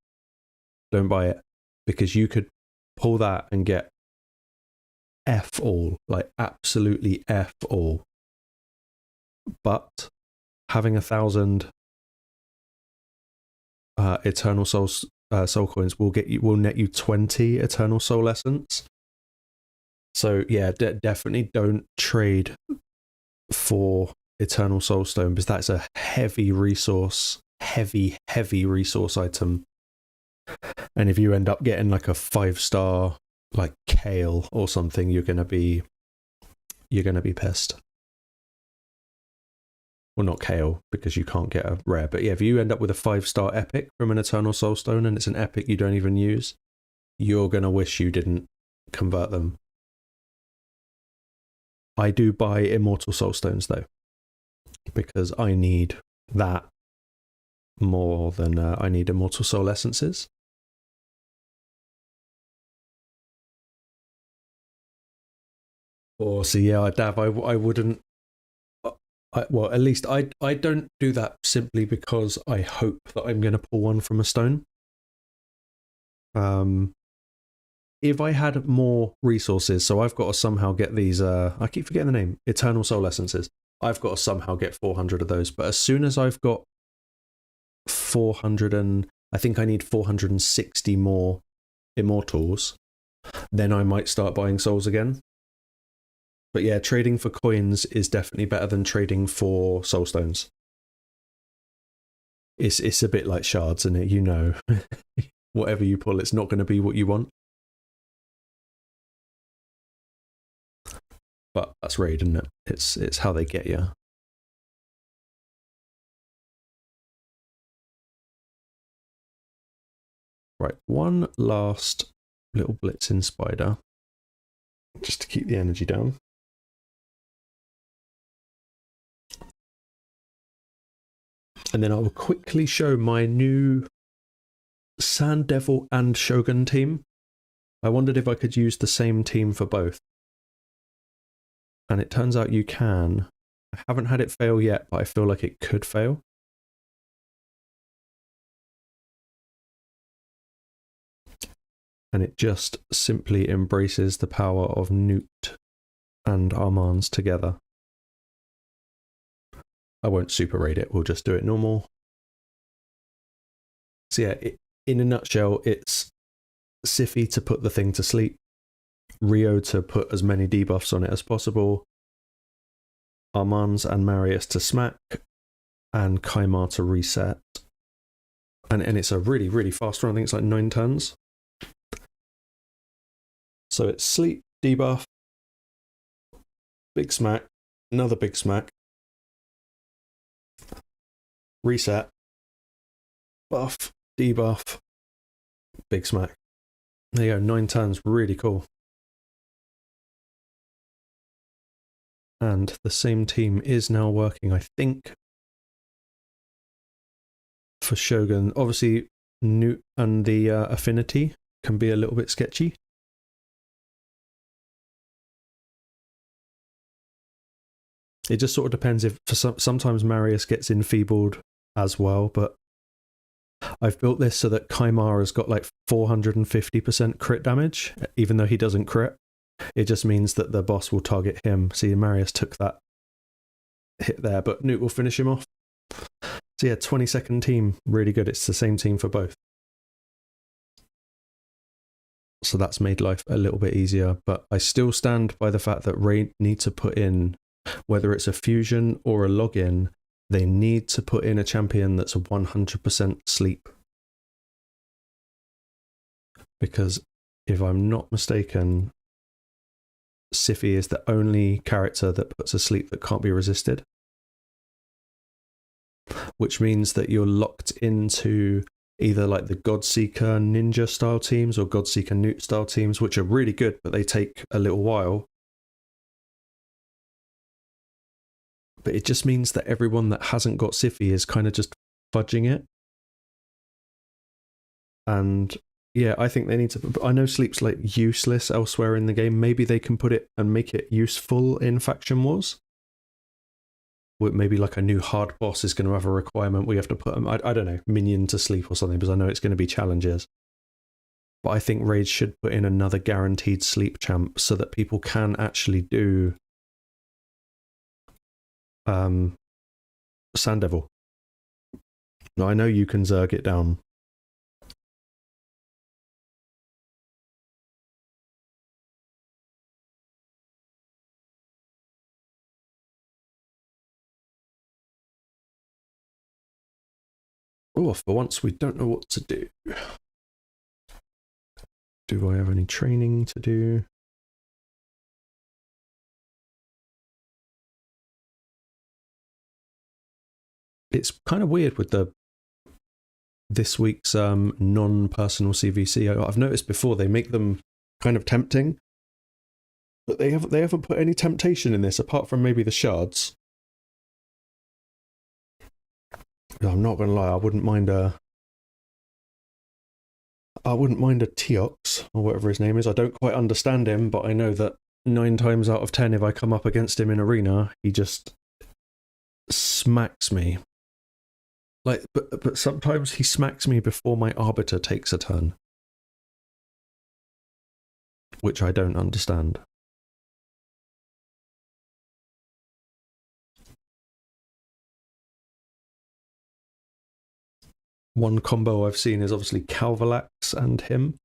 Don't buy it, because you could pull that and get F all, like absolutely F all. But having 1,000 Eternal Soul coins will net you 20 Eternal Soul Essence. So yeah, definitely don't trade for Eternal Soul Stone, because that's a heavy resource item. And if you end up getting like a 5-star like Kale or something, you're gonna be pissed. Well, not Kale, because you can't get a rare, but yeah, if you end up with a 5-star epic from an Eternal Soul Stone and it's an epic you don't even use, you're gonna wish you didn't convert them. I do buy Immortal Soul Stones though, because I need that more than I need Immortal Soul Essences. Or so yeah, Dav, I wouldn't. Well, at least I don't do that simply because I hope that I'm going to pull one from a stone. If I had more resources, so I've got to somehow get these, I keep forgetting the name, Eternal Soul Essences. I've got to somehow get 400 of those. But as soon as I've got 400 and I think I need 460 more Immortals, then I might start buying souls again. But yeah, trading for coins is definitely better than trading for soul stones. It's a bit like shards, isn't it? You know, whatever you pull, it's not going to be what you want. But that's raid, isn't it? It's how they get you. Right, one last little blitz in Spider, just to keep the energy down. And then I will quickly show my new Sand Devil and Shogun team. I wondered if I could use the same team for both. And it turns out you can. I haven't had it fail yet, but I feel like it could fail. And it just simply embraces the power of Newt and Armand's together. I won't super raid it, we'll just do it normal. So yeah, in a nutshell, it's Sify to put the thing to sleep, Rio to put as many debuffs on it as possible, Armands and Marius to smack, and Kaimar to reset. And it's a really, really fast run. I think it's like 9 turns. So it's sleep, debuff, big smack, another big smack, reset, buff, debuff, big smack. There you go, 9 turns, really cool. And the same team is now working, I think, for Shogun. Obviously, Newt and the affinity can be a little bit sketchy. It just sort of depends if sometimes Marius gets enfeebled as well, but I've built this so that Kaimar has got like 450% crit damage, even though he doesn't crit. It just means that the boss will target him. See, Marius took that hit there, but Newt will finish him off. So yeah, 20-second team, really good. It's the same team for both. So that's made life a little bit easier, but I still stand by the fact that Raid need to put in, whether it's a fusion or a login, they need to put in a champion that's a 100% sleep. Because if I'm not mistaken, Sify is the only character that puts a sleep that can't be resisted. Which means that you're locked into either like the Godseeker Ninja style teams or Godseeker Newt style teams, which are really good, but they take a little while. But it just means that everyone that hasn't got CvC is kind of just fudging it. And yeah, I think they need to. I know sleep's like useless elsewhere in the game. Maybe they can put it and make it useful in Faction Wars. Maybe like a new hard boss is going to have a requirement. We have to put them, I don't know, minion to sleep or something, because I know it's going to be challenges. But I think Raids should put in another guaranteed sleep champ so that people can actually do Sand Devil. Now, I know you can Zerg it down. Oh, for once we don't know what to do. Do I have any training to do? It's kind of weird with this week's non-personal CvC. I've noticed before they make them kind of tempting, but they haven't put any temptation in this apart from maybe the shards. I'm not gonna lie, I wouldn't mind a Teox or whatever his name is. I don't quite understand him, but I know that 9 times out of 10, if I come up against him in arena, he just smacks me. Like, but sometimes he smacks me before my Arbiter takes a turn, which I don't understand. One combo I've seen is obviously Calvalax and him.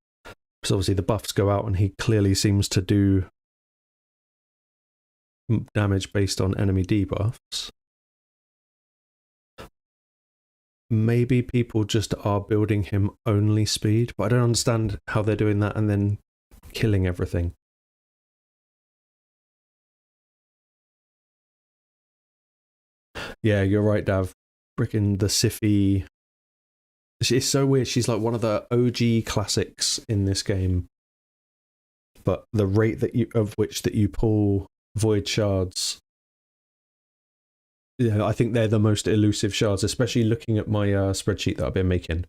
So obviously the buffs go out and he clearly seems to do damage based on enemy debuffs. Maybe people just are building him only speed, but I don't understand how they're doing that and then killing everything. Yeah, you're right, Dav. Freaking the CvC. It's so weird. She's like one of the OG classics in this game, but the rate that you pull void shards, yeah, I think they're the most elusive shards. Especially looking at my spreadsheet that I've been making.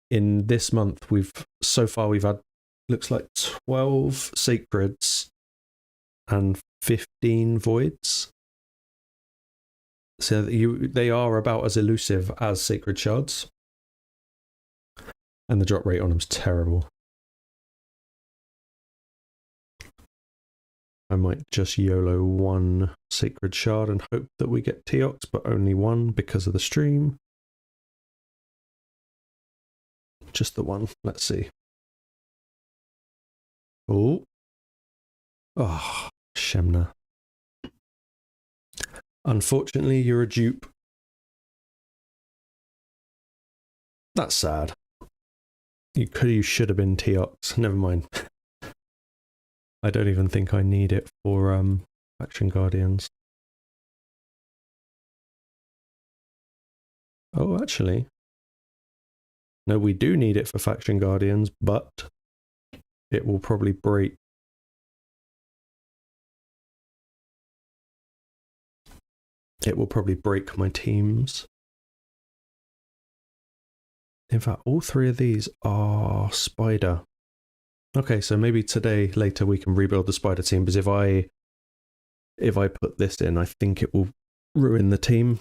In this month, we've had looks like 12 sacreds and 15 voids. So they are about as elusive as sacred shards. And the drop rate on them's terrible. I might just YOLO one sacred shard and hope that we get Teox, but only one because of the stream. Just the one. Let's see. Oh, Shemna. Unfortunately, you're a dupe. That's sad. You should have been Teox. Never mind. I don't even think I need it for Faction Guardians. Oh, actually. No, we do need it for Faction Guardians, but it will probably break. It will probably break my teams. In fact, all 3 of these are Spider. Okay, so maybe later we can rebuild the Spider team, because if I put this in, I think it will ruin the team.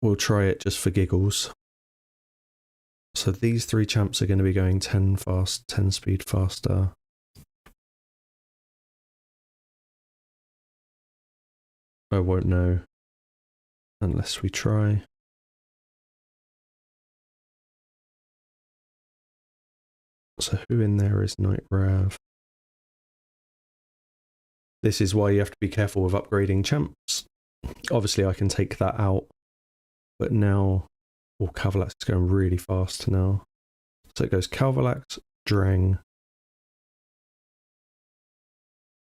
We'll try it just for giggles. So these 3 champs are going to be going 10 fast, 10 speed faster. I won't know unless we try. So who in there is Night Rav? This is why you have to be careful with upgrading champs. Obviously I can take that out, but now Calvalax is going really fast now. So it goes Calvalax, Drang,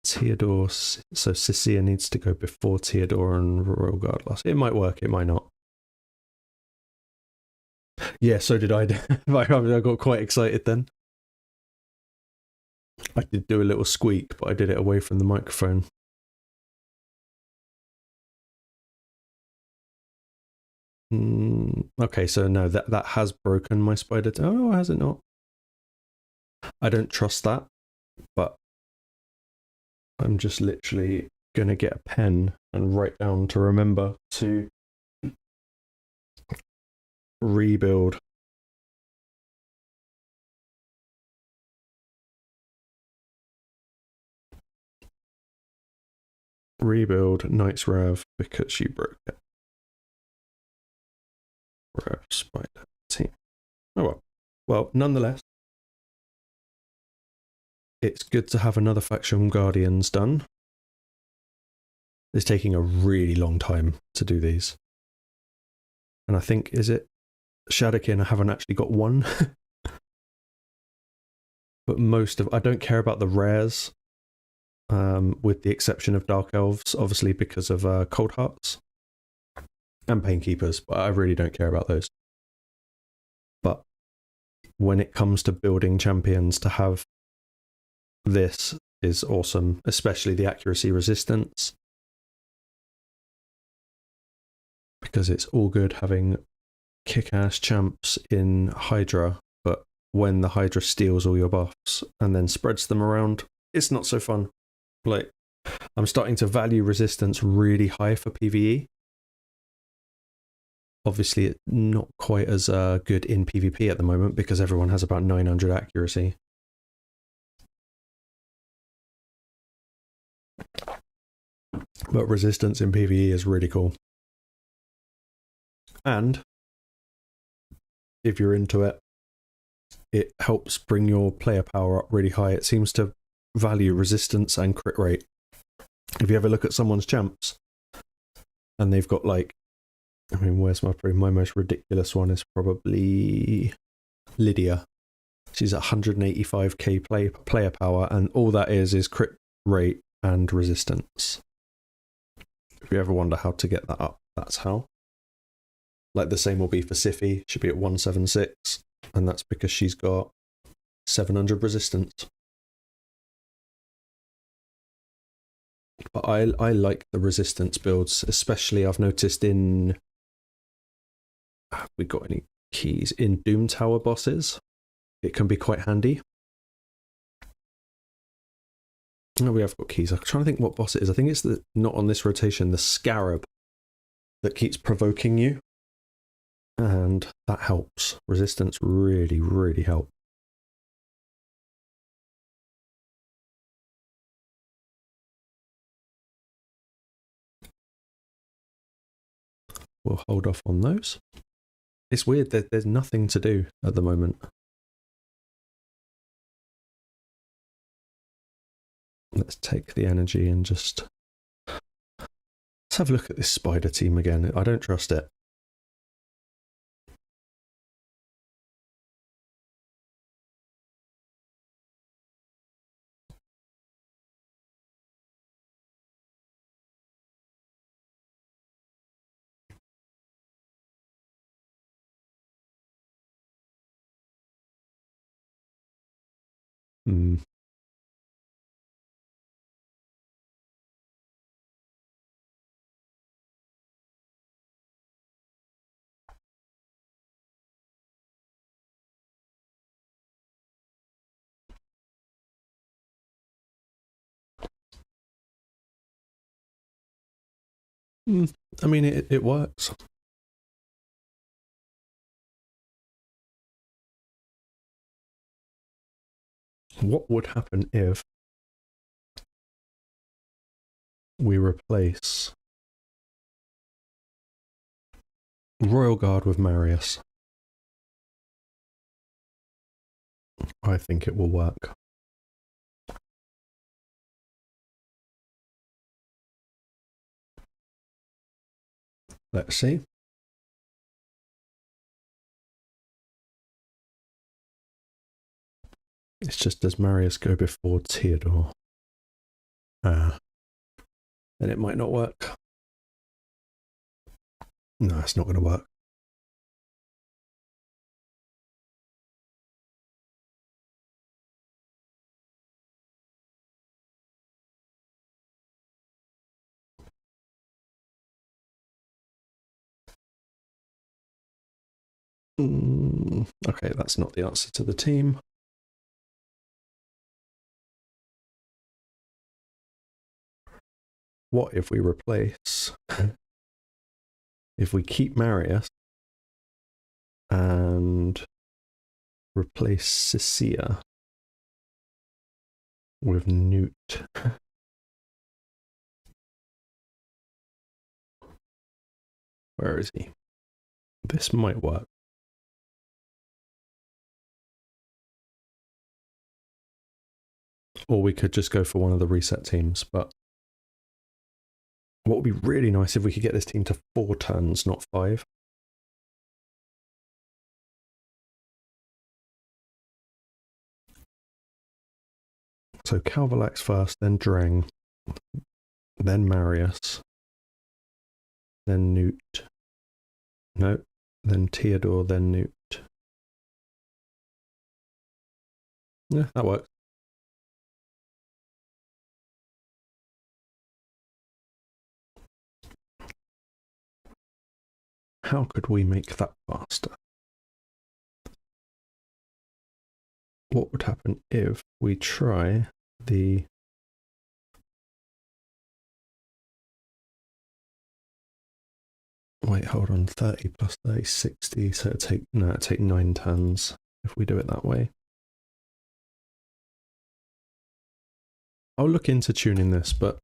Theodore. So Cecilia needs to go before Theodore and Royal Guard last. It might work, it might not. Yeah, so did I. I got quite excited then. I did do a little squeak, but I did it away from the microphone. Okay, so no, that has broken my spider. Oh, has it not? I don't trust that, but I'm just literally going to get a pen and write down to remember to rebuild. Rebuild Knight's Rev because you broke it. Rev Spider team. Oh well. Well, nonetheless, it's good to have another faction Guardians done. It's taking a really long time to do these. And I think, is it Shadowkin? I haven't actually got one. But I don't care about the rares, with the exception of Dark Elves, obviously because of Cold Hearts and Painkeepers, but I really don't care about those. But when it comes to building champions, to have this is awesome, especially the accuracy resistance, because it's all good having kick-ass champs in Hydra, but when the Hydra steals all your buffs and then spreads them around, it's not so fun. Like, I'm starting to value resistance really high for PvE. Obviously, it's not quite as good in PvP at the moment because everyone has about 900 accuracy. But resistance in PvE is really cool. And if you're into it, it helps bring your player power up really high. It seems to value resistance and crit rate. If you ever look at someone's champs and they've got like, I mean, where's my most ridiculous one is probably Lydia. She's at 185k player power, and all that is crit rate and resistance. If you ever wonder how to get that up, that's how. Like the same will be for Siffy. She'll be at 176, and that's because she's got 700 resistance. But I like the resistance builds, especially I've noticed in... Have we got any keys? In Doom Tower bosses, it can be quite handy. No, we have got keys. I'm trying to think what boss it is. I think it's not on this rotation, the Scarab that keeps provoking you. And that helps. Resistance really, really helps. We'll hold off on those. It's weird that there's nothing to do at the moment. Let's take the energy and just... Let's have a look at this spider team again. I don't trust it. Hmm. I mean, it works. What would happen if we replace Royal Guard with Marius? I think it will work. Let's see. It's just, does Marius go before Theodore? Then it might not work. No, it's not going to work. Okay, that's not the answer to the team. What if we replace... if we keep Marius and replace Cecilia with Newt? Where is he? This might work. Or we could just go for one of the reset teams, but what would be really nice if we could get this team to 4 turns, not 5. So Calvalax first, then Drang, then Marius, then Newt. No, then Theodore, then Newt. Yeah, that works. How could we make that faster? What would happen if we try the... Wait, hold on, 30 plus 30, 60, so it'd take 9 turns if we do it that way. I'll look into tuning this, but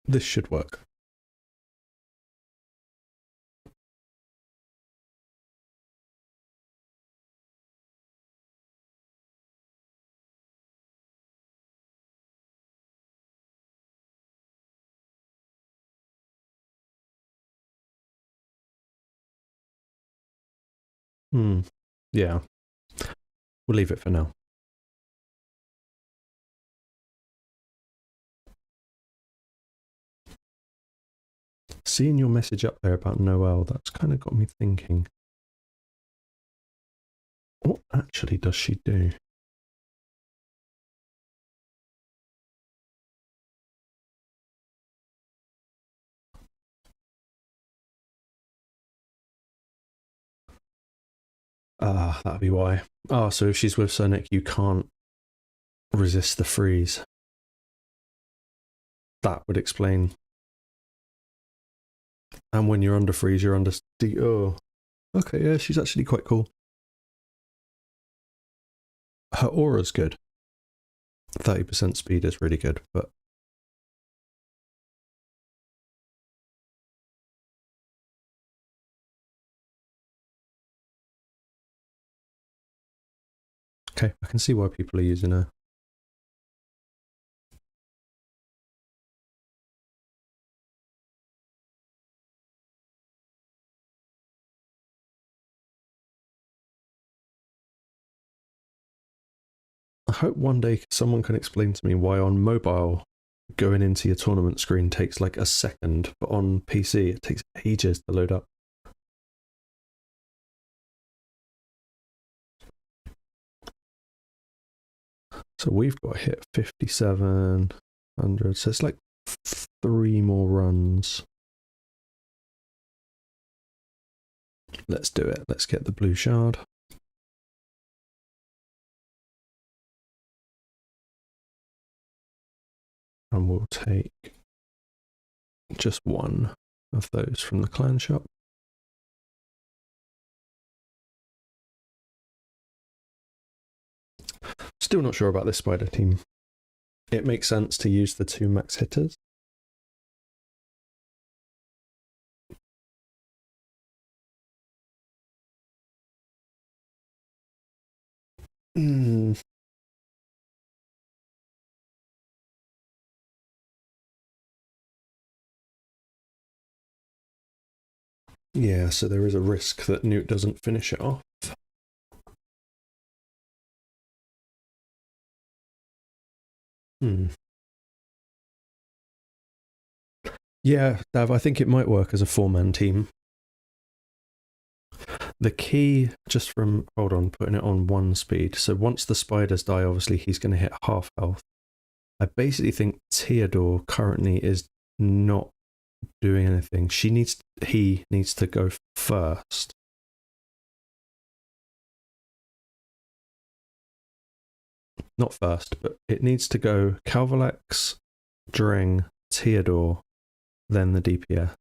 this should work. Yeah. We'll leave it for now. Seeing your message up there about Noel, that's kind of got me thinking. What actually does she do? Ah, that'd be why. Ah, so if she's with Sonic, you can't resist the freeze. That would explain. And when you're under freeze, you're under... Oh, okay, yeah, she's actually quite cool. Her aura's good. 30% speed is really good, but... Okay, I can see why people are using her. I hope one day someone can explain to me why on mobile going into your tournament screen takes like a second, but on PC it takes ages to load up. So we've got hit 5,700, so it's like 3 more runs. Let's do it. Let's get the blue shard. And we'll take just 1 of those from the clan shop. Still not sure about this spider team. It makes sense to use the 2 max hitters. Yeah, so there is a risk that Newt doesn't finish it off. Yeah, Dav, I think it might work as a 4-man team. The key, just from, hold on, putting it on 1 speed. So once the spiders die, obviously he's going to hit half health. I basically think Theodore currently is not doing anything. He needs to go first. not first, but it needs to go Calvalex, Dreng, Theodore, then the DPS.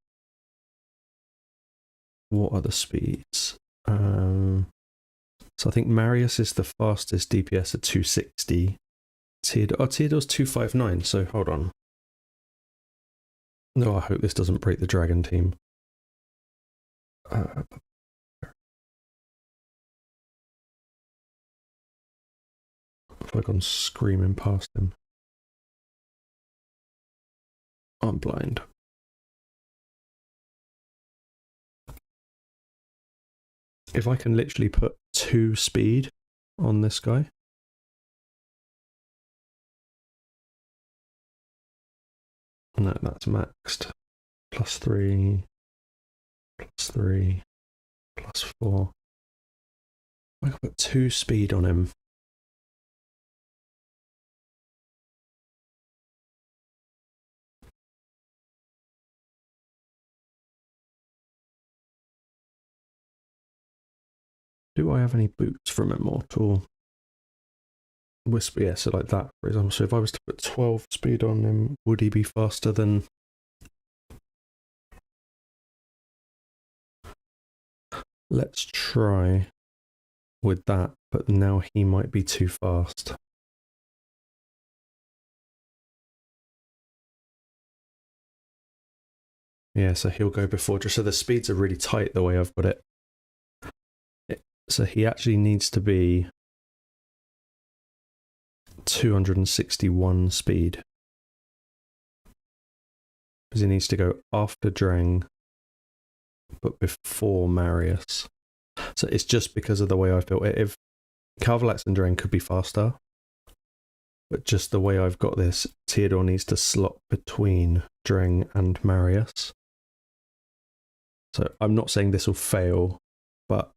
What are the speeds? So I think Marius is the fastest DPS at 260. Theodore's 259, so hold on. No, I hope this doesn't break the dragon team. Have I gone screaming past him? I'm blind. If I can literally put 2 speed on this guy. No, that's maxed. +3, +3, +4. I can put 2 speed on him. Do I have any boots from Immortal? Whisper, yeah, so like that, for example. So if I was to put 12 speed on him, would he be faster than... Let's try with that, but now he might be too fast. Yeah, so he'll go before, just so the speeds are really tight the way I've got it. So he actually needs to be 261 speed. Because he needs to go after Dreng, but before Marius. So it's just because of the way I've built it. If Calvalax and Dreng could be faster, but just the way I've got this, Theodore needs to slot between Dreng and Marius. So I'm not saying this will fail, but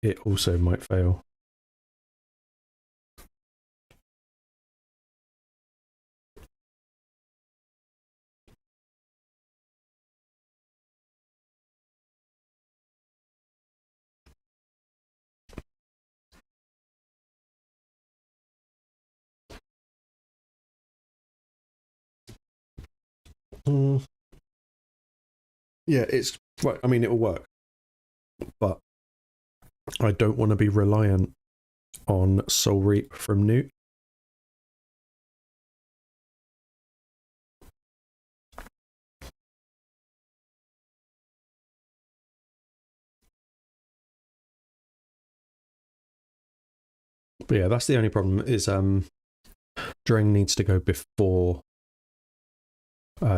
it also might fail. Yeah, it's right. I mean, it will work, but I don't want to be reliant on Soul Reap from Newt. But yeah, that's the only problem. Is Dreng needs to go before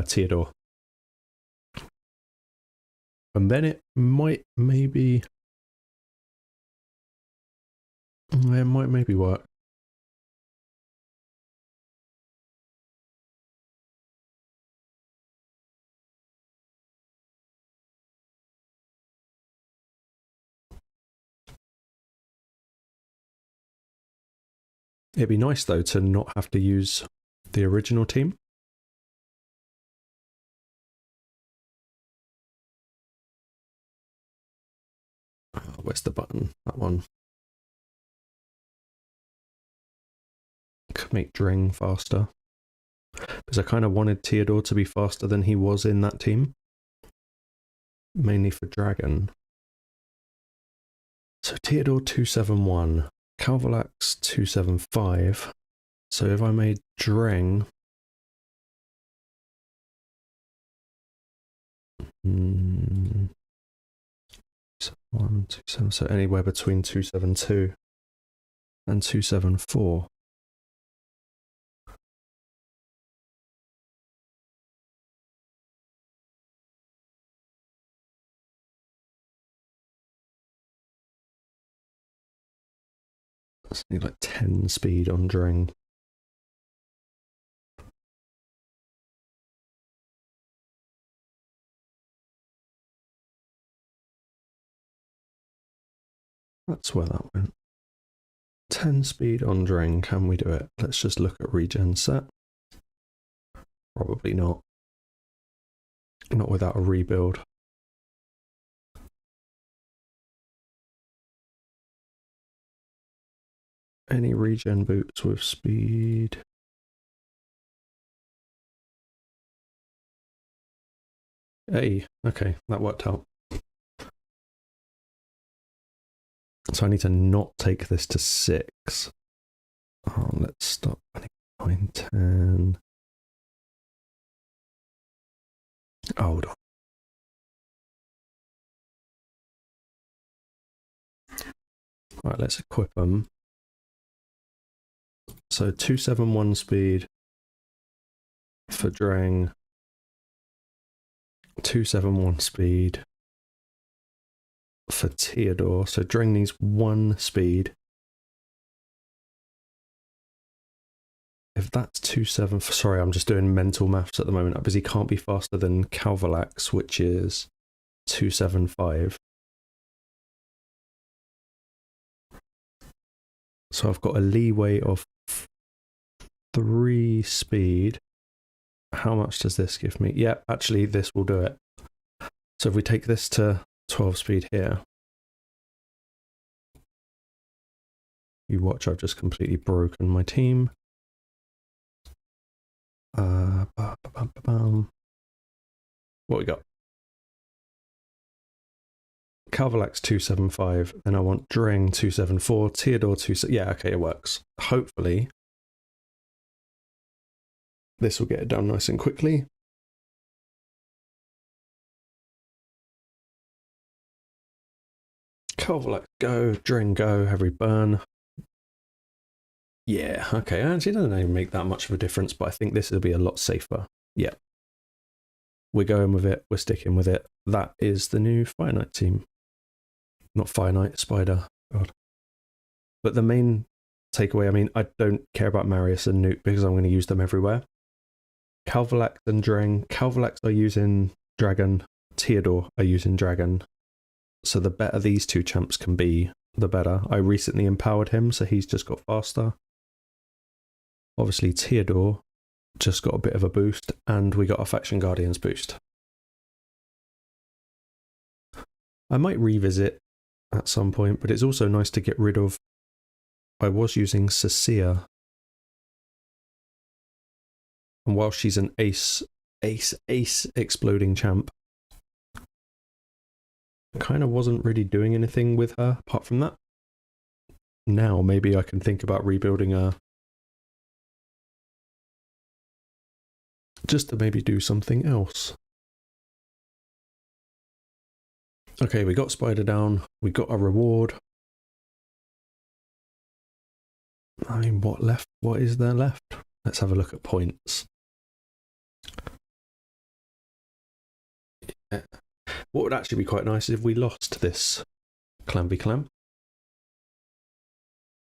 Theodore, and then it might maybe work. It'd be nice though to not have to use the original team. Where's the button? That one. Could make Dreng faster. Because I kind of wanted Theodore to be faster than he was in that team. Mainly for Dragon. So Theodore 271. Calvalax 275. So if I made Dreng... 1, 2, 7, so anywhere between 272 and 274. Let's need like 10 speed on Dreng. That's where that went. 10 speed on Dreng, can we do it? Let's just look at regen set. Probably not. Not without a rebuild. I Any regen boots with speed? Hey, okay, that worked out. So I need to not take this to 6. Oh, let's stop. 9, 10. Hold on. Right, let's equip them. So 271 speed for Drang. 271 speed for Theodore. So Drang needs 1 speed. If that's 27, sorry, I'm just doing mental maths at the moment, because he can't be faster than Calvalax, which is 275. So I've got a leeway of 3 speed. How much does this give me? Yeah, actually, this will do it. So if we take this to 12 speed here, you watch, I've just completely broken my team. What we got? Calvalax 275, then I want Dring 274, Theodore 27. Yeah, okay, it works. Hopefully, this will get it done nice and quickly. Calvalax go, Dring go, every burn. Yeah, okay, actually it doesn't even make that much of a difference, but I think this will be a lot safer. Yeah. We're going with it, we're sticking with it. That is the new Fire Knight team. Not Fire Knight, Spider. God. But the main takeaway, I mean, I don't care about Marius and Newt because I'm going to use them everywhere. Calvalax and Drang. Calvalax are using Dragon. Theodore are using Dragon. So the better these 2 champs can be, the better. I recently empowered him, so he's just got faster. Obviously, Theodore just got a bit of a boost, and we got a Faction Guardians boost. I might revisit at some point, but it's also nice to get rid of. I was using Cecilia, and while she's an ace exploding champ, I kind of wasn't really doing anything with her apart from that. Now maybe I can think about rebuilding her just to maybe do something else. Okay, we got Spider down, we got a reward. I mean, what left? What is there left? Let's have a look at points. Yeah. What would actually be quite nice is if we lost this Clan v Clan.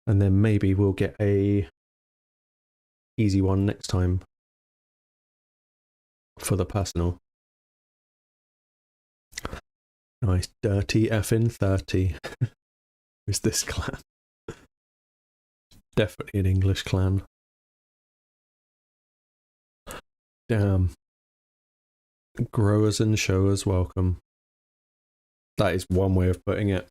And then maybe we'll get a easy one next time for the personal. Nice, dirty effing 30. Who's this clan? Definitely an English clan. Damn. Growers and showers welcome. That is one way of putting it.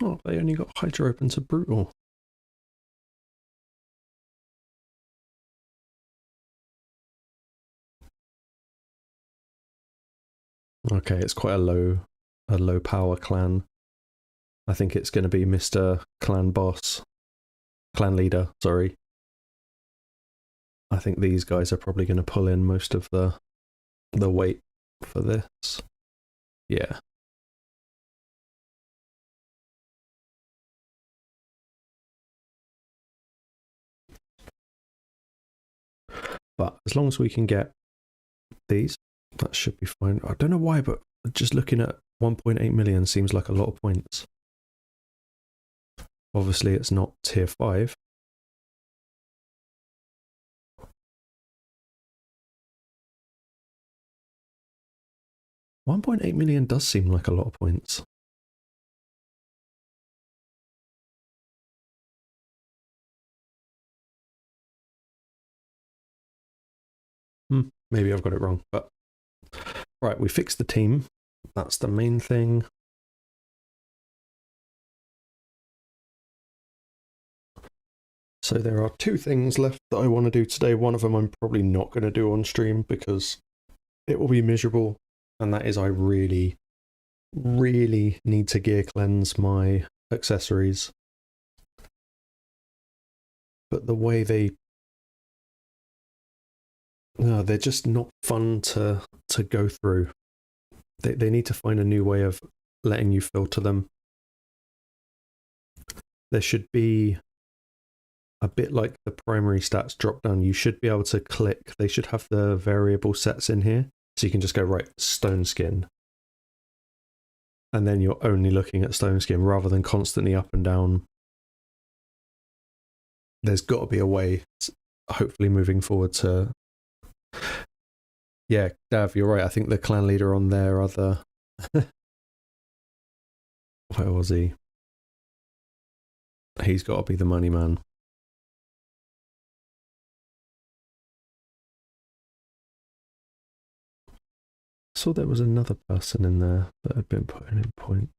Oh, they only got Hydra open to brutal. Okay, it's quite a low power clan. I think it's going to be Mr. Clan Boss. Clan Leader, sorry. I think these guys are probably going to pull in most of the weight for this. Yeah. But as long as we can get these, that should be fine. I don't know why, but just looking at 1.8 million seems like a lot of points. Obviously, it's not tier 5. $1.8 million does seem like a lot of points. Maybe I've got it wrong, but Right, we fixed the team. That's the main thing. So there are 2 things left that I want to do today. One of them I'm probably not going to do on stream because it will be miserable. And that is I really, really need to gear cleanse my accessories. But the way they're just not fun to go through. They need to find a new way of letting you filter them. There should be a bit like the primary stats drop down. You should be able to click. They should have the variable sets in here. So you can just go, right, stone skin. And then you're only looking at stone skin rather than constantly up and down. There's got to be a way, hopefully moving forward to... Yeah, Dav, you're right. I think the clan leader on their other... Where was he? He's got to be the money man. I saw there was another person in there that had been putting in point.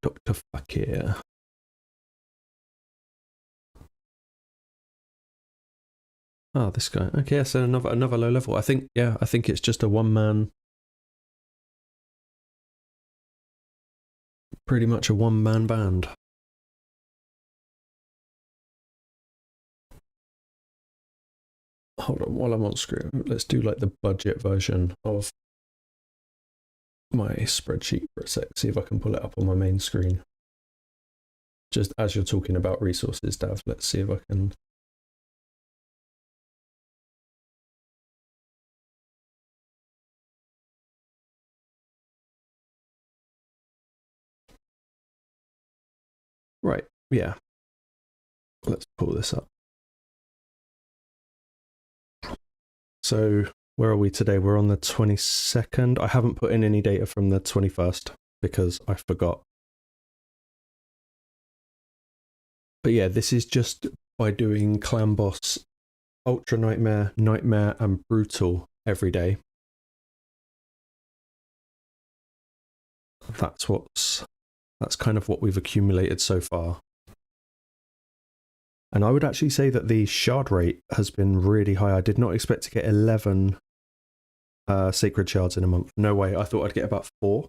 Dr. Fakir. Oh, this guy. Okay, so another low level. I think it's just a one-man... Pretty much a one-man band. Hold on, while I'm on screen, let's do like the budget version of my spreadsheet for a sec. See if I can pull it up on my main screen. Just as you're talking about resources, Dav, let's see if I can... Right, yeah. Let's pull this up. So where are we today? We're on the 22nd. I haven't put in any data from the 21st because I forgot. But yeah, this is just by doing Clan Boss, Ultra Nightmare, Nightmare, and Brutal every day. That's kind of what we've accumulated so far. And I would actually say that the shard rate has been really high. I did not expect to get 11 sacred shards in a month. No way. I thought I'd get about 4.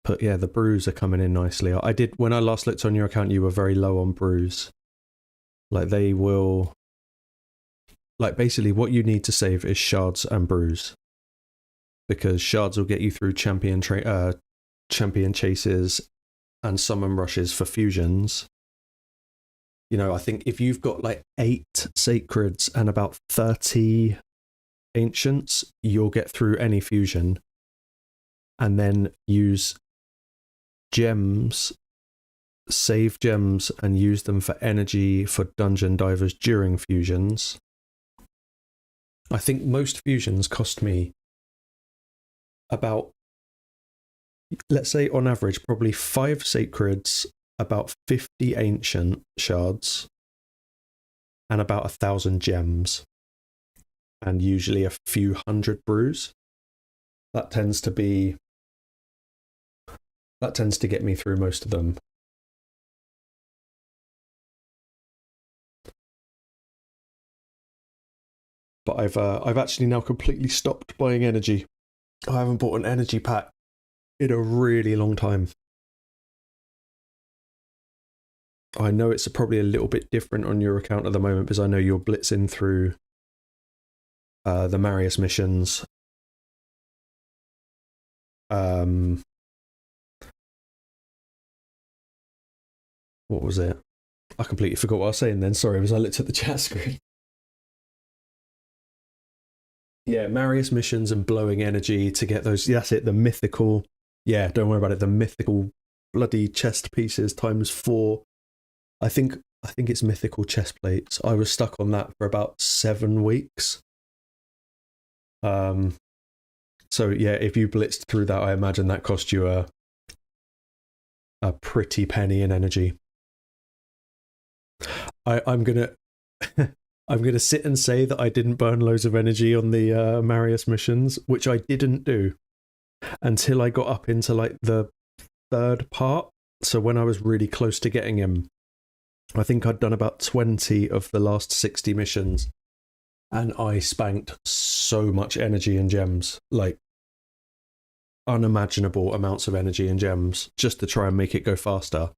But yeah, the brews are coming in nicely. When I last looked on your account, you were very low on brews. Like they will... Like basically what you need to save is shards and brews. Because shards will get you through champion chases and summon rushes for fusions. You know, I think if you've got like 8 sacreds and about 30 ancients, you'll get through any fusion. And then use gems, save gems, and use them for energy for dungeon divers during fusions. I think most fusions cost me about, let's say on average, probably 5 sacreds, about 50 ancient shards, and about 1,000 gems, and usually a few hundred brews. That tends to get me through most of them. But I've actually now completely stopped buying energy. I haven't bought an energy pack in a really long time. I know it's probably a little bit different on your account at the moment because I know you're blitzing through the Marius missions. What was it? I completely forgot what I was saying then. Sorry, because I looked at the chat screen. Yeah, Marius missions and blowing energy to get those. That's it, the mythical. Yeah, don't worry about it. The mythical bloody chest pieces times 4. I think it's mythical chest plates. I was stuck on that for about 7 weeks. So yeah, if you blitzed through that, I imagine that cost you a a pretty penny in energy. I'm gonna I'm gonna sit and say that I didn't burn loads of energy on the Marius missions, which I didn't do until I got up into like the third part. So when I was really close to getting him, I think I'd done about 20 of the last 60 missions, and I spanked so much energy and gems, like unimaginable amounts of energy and gems, just to try and make it go faster.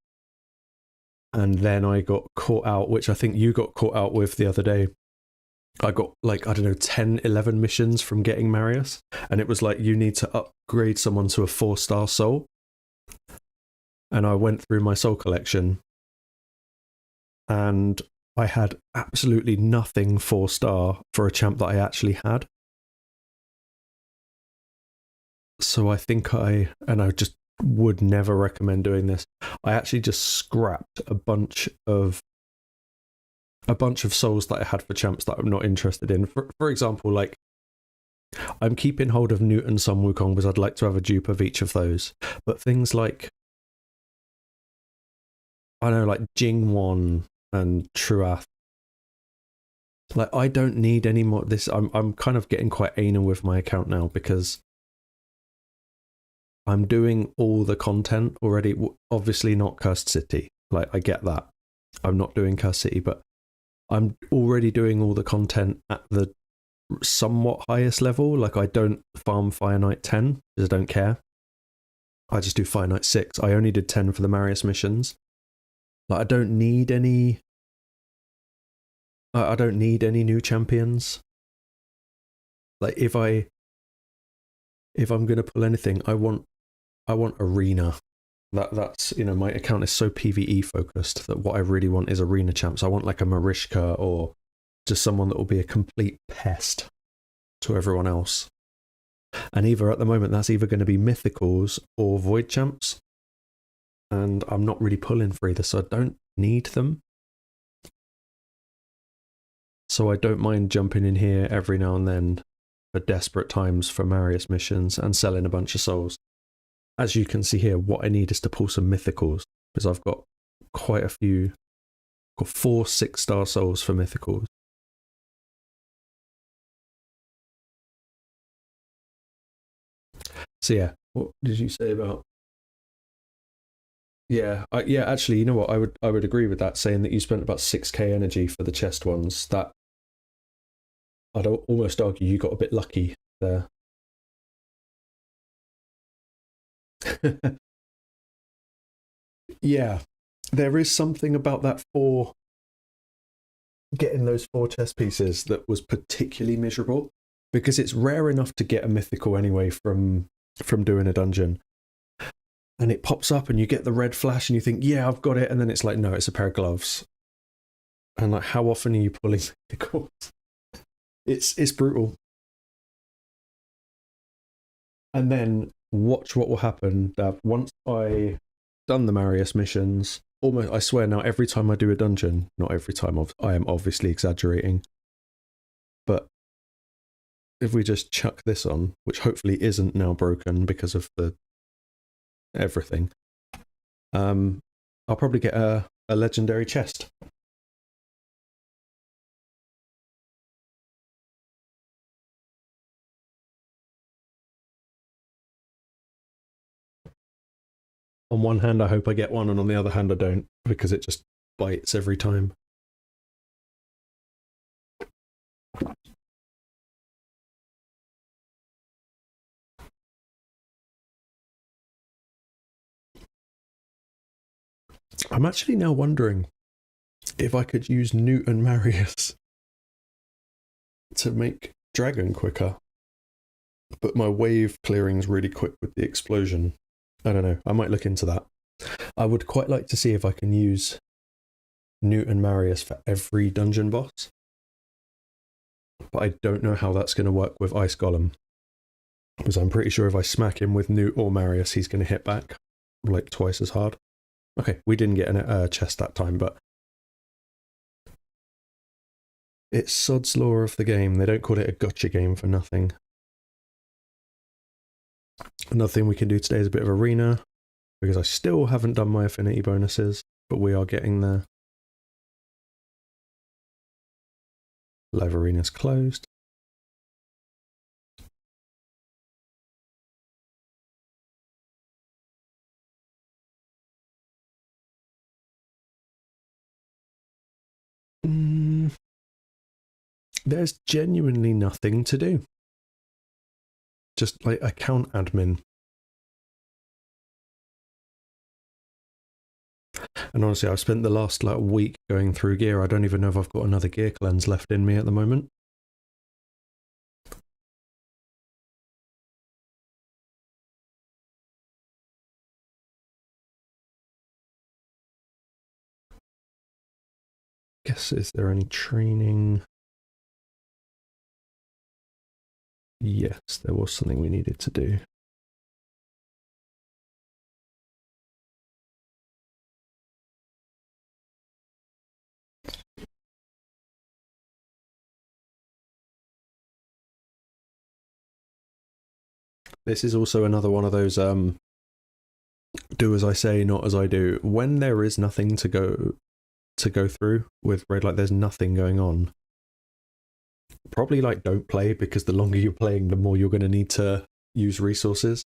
And then I got caught out, which I think you got caught out with the other day. I got like, I don't know, 10, 11 missions from getting Marius, and it was like, you need to upgrade someone to a 4-star soul. And I went through my soul collection, and I had absolutely nothing 4-star for a champ that I actually had. So I think I just would never recommend doing this. I actually just scrapped a bunch of souls that I had for champs that I'm not interested in. For example, like, I'm keeping hold of Newt and Sun Wukong because I'd like to have a dupe of each of those. But things like, I don't know, like Jingwon and Truath, like, I don't need any more. This I'm kind of getting quite anal with my account now because I'm doing all the content already. Obviously not Cursed City. Like, I get that. I'm not doing Cursed City, but I'm already doing all the content at the somewhat highest level. Like, I don't farm Fire Knight 10 because I don't care. I just do Fire Knight 6. I only did 10 for the Marius missions. Like, I don't need any new champions. Like, if I'm gonna pull anything, I want arena. That's, you know, my account is so PvE focused that what I really want is arena champs. I want like a Marishka or just someone that will be a complete pest to everyone else. And at the moment, that's either going to be mythicals or void champs. And I'm not really pulling for either, so I don't need them. So I don't mind jumping in here every now and then for desperate times for Marius missions and selling a bunch of souls. As you can see here, what I need is to pull some mythicals, because I've got quite a few. I've got 4 6-star souls for mythicals. So yeah, what did you say about? Yeah, actually, you know what? I would agree with that, saying that you spent about 6k energy for the chest ones. That I'd almost argue you got a bit lucky there. Yeah, there is something about that getting those 4 chess pieces that was particularly miserable, because it's rare enough to get a mythical anyway from doing a dungeon, and it pops up and you get the red flash and you think, yeah, I've got it, and then it's like, no, it's a pair of gloves. And like, how often are you pulling mythicals? It's brutal. And then watch what will happen, Dav. Once I done the Marius missions, almost, I swear now, every time I do a dungeon, not every time, I am obviously exaggerating, but if we just chuck this on, which hopefully isn't now broken because of the everything, I'll probably get a legendary chest. On one hand, I hope I get one, and on the other hand, I don't, because it just bites every time. I'm actually now wondering if I could use Newt and Marius to make Dragon quicker, but my wave clearing's really quick with the explosion. I don't know, I might look into that. I would quite like to see if I can use Newt and Marius for every dungeon boss, but I don't know how that's going to work with Ice Golem, because I'm pretty sure if I smack him with Newt or Marius, he's going to hit back like twice as hard. Okay, we didn't get a chest that time, but it's Sod's law of the game. They don't call it a gotcha game for nothing. Another thing we can do today is a bit of arena. because I still haven't done my affinity bonuses, but we are getting there. Live arena's closed. There's genuinely nothing to do. Just like account admin. And honestly, I've spent the last week going through gear. I don't even know if I've got another gear cleanse left in me at the moment. Guess, is there any training? Yes, there was something we needed to do. This is also another one of those do as I say, not as I do. When there is nothing to go through with raid, like there's nothing going on, probably don't play, because the longer you're playing, the more you're going to need to use resources.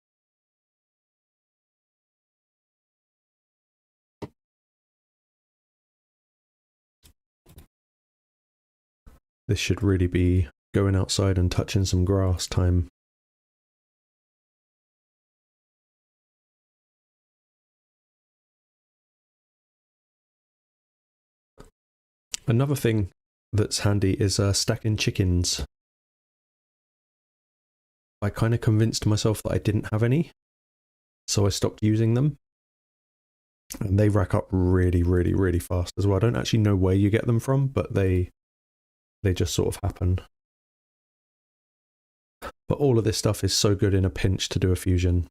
This should really be going outside and touching some grass time. Another thing that's handy is stacking chickens. I kind of convinced myself that I didn't have any, so I stopped using them. And they rack up really, really, really fast as well. I don't actually know where you get them from, but they just sort of happen. But all of this stuff is so good in a pinch to do a fusion.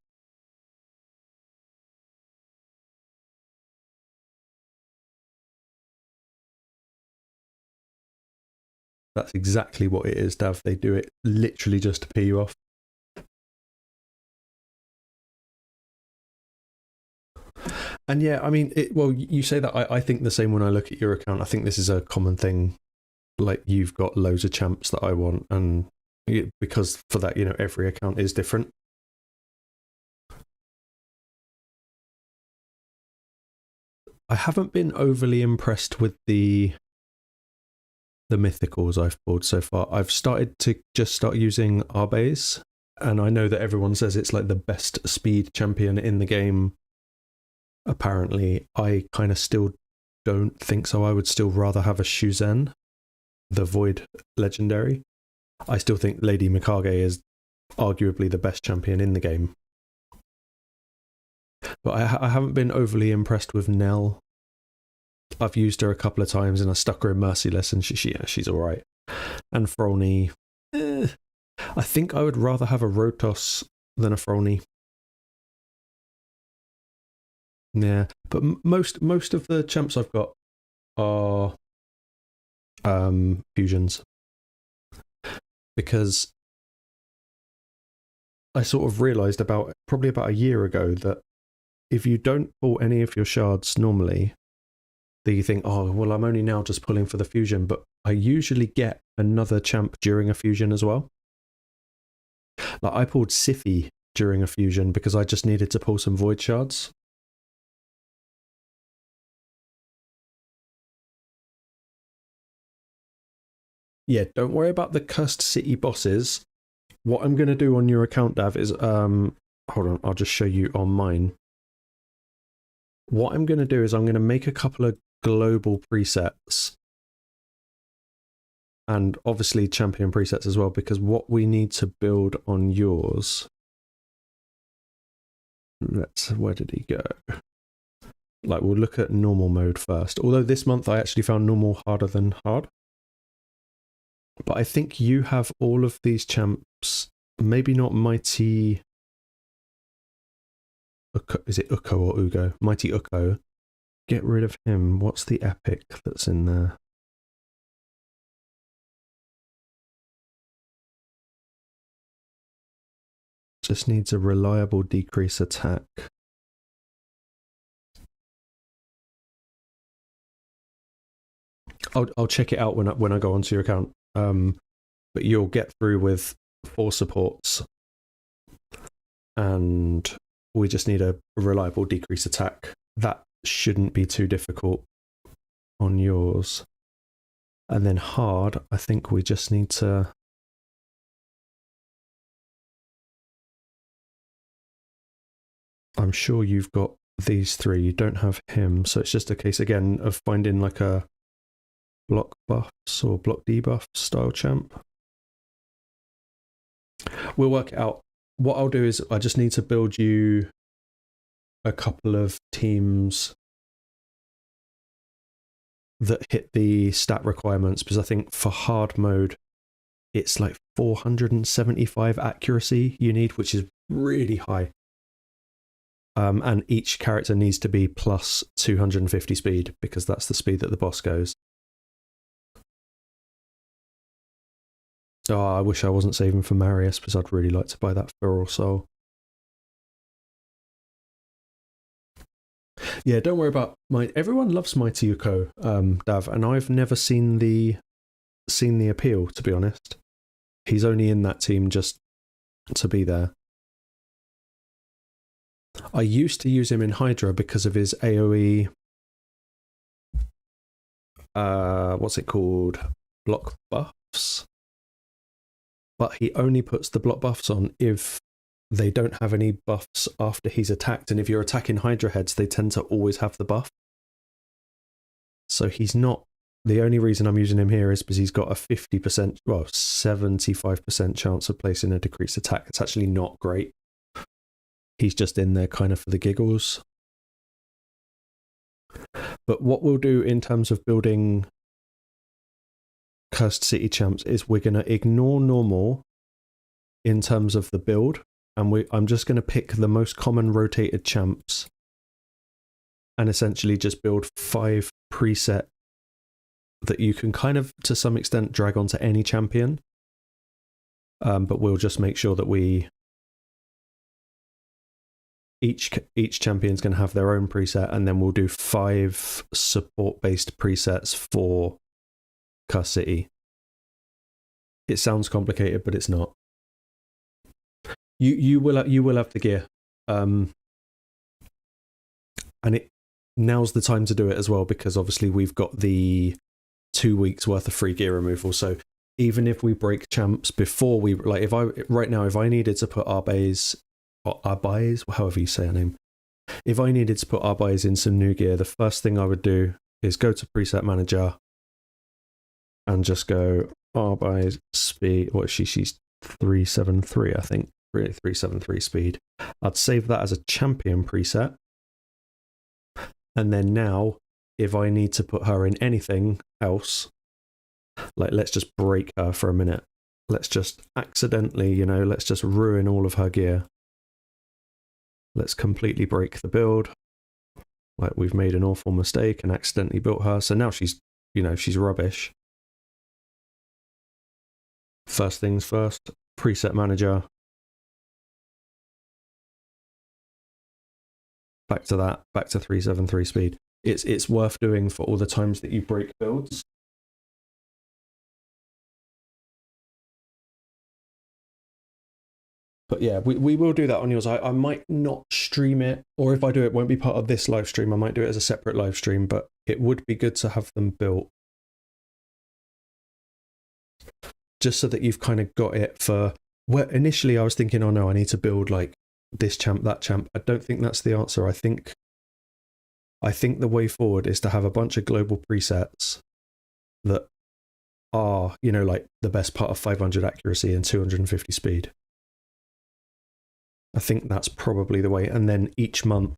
That's exactly what it is, Dav. They do it literally just to pee you off. And yeah, I mean, well, you say that. I think the same when I look at your account. I think this is a common thing. Like, you've got loads of champs that I want, and because for that, every account is different. I haven't been overly impressed with the mythicals I've pulled so far. I've started to just start using Arbes, and I know that everyone says it's like the best speed champion in the game. Apparently, I kind of still don't think so. I would still rather have a Shuzen, the Void legendary. I still think Lady Mikage is arguably the best champion in the game. But I haven't been overly impressed with Nell. I've used her a couple of times and I stuck her in Merciless, and she's alright. And Frolny, I think I would rather have a Rotos than a Frolny. Yeah, but most of the champs I've got are fusions, because I sort of realised probably about a year ago that if you don't pull any of your shards normally, that you think, oh, well, I'm only now just pulling for the fusion, but I usually get another champ during a fusion as well. Like, I pulled Siphi during a fusion because I just needed to pull some void shards. Yeah, don't worry about the cursed city bosses. What I'm going to do on your account, Dav, is hold on, I'll just show you on mine. What I'm going to do is I'm going to make a couple of global presets, and obviously champion presets as well, because what we need to build on yours, where did he go? Like, we'll look at normal mode first, although this month I actually found normal harder than hard. But I think you have all of these champs, maybe not Mighty Uko, is it Uko or Ugo? Mighty Uko. Get rid of him. What's the epic that's in there? – just needs a reliable decrease attack. I'll check it out when I go onto your account. But you'll get through with 4 supports, and we just need a reliable decrease attack. That shouldn't be too difficult on yours. And then hard, I think we just need to... I'm sure you've got these 3. You don't have him, so it's just a case again of finding like a block buffs or block debuff style champ. We'll work it out. What I'll do is I just need to build you a couple of teams that hit the stat requirements, because I think for hard mode it's like 475 accuracy you need, which is really high. And each character needs to be plus 250 speed, because that's the speed that the boss goes. Oh, I wish I wasn't saving for Marius, because I'd really like to buy that Feral Soul. Yeah, don't worry about everyone loves Mighty Yuko, Dav, and I've never seen the appeal, to be honest. He's only in that team just to be there. I used to use him in Hydra because of his AoE, what's it called? Block buffs. But he only puts the block buffs on if they don't have any buffs after he's attacked. And if you're attacking Hydra heads, they tend to always have the buff. So he's not... The only reason I'm using him here is because he's got a 50%, well, 75% chance of placing a decreased attack. It's actually not great. He's just in there kind of for the giggles. But what we'll do in terms of building Cursed City champs is we're going to ignore normal in terms of the build, and I'm just going to pick the most common rotated champs and essentially just build 5 preset that you can kind of to some extent drag onto any champion, but we'll just make sure that each champion's going to have their own preset, and then we'll do 5 support-based presets for Cursed City. It sounds complicated, but it's not. You will have the gear, and now's the time to do it as well, because obviously we've got the 2 weeks worth of free gear removal. So even if we break champs before we if I needed to put Arbaiz, however you say her name, if I needed to put Arbaiz in some new gear, the first thing I would do is go to preset manager and just go Arbaiz speed. What is she? She's 373, I think. 373 speed. I'd save that as a champion preset, and then now if I need to put her in anything else, like let's just break her for a minute, let's just accidentally, let's just ruin all of her gear, let's completely break the build, like we've made an awful mistake and accidentally built her, so now she's rubbish. First things first, preset manager, back to 373 speed. It's worth doing for all the times that you break builds. But yeah, we will do that on yours. I might not stream it, or if I do, it won't be part of this live stream. I might do it as a separate live stream, but it would be good to have them built, just so that you've kind of got it for... Well, initially I was thinking, oh no, I need to build like this champ, that champ. I don't think that's the answer. I think the way forward is to have a bunch of global presets that are, like the best part of 500 accuracy and 250 speed. I think that's probably the way. And then each month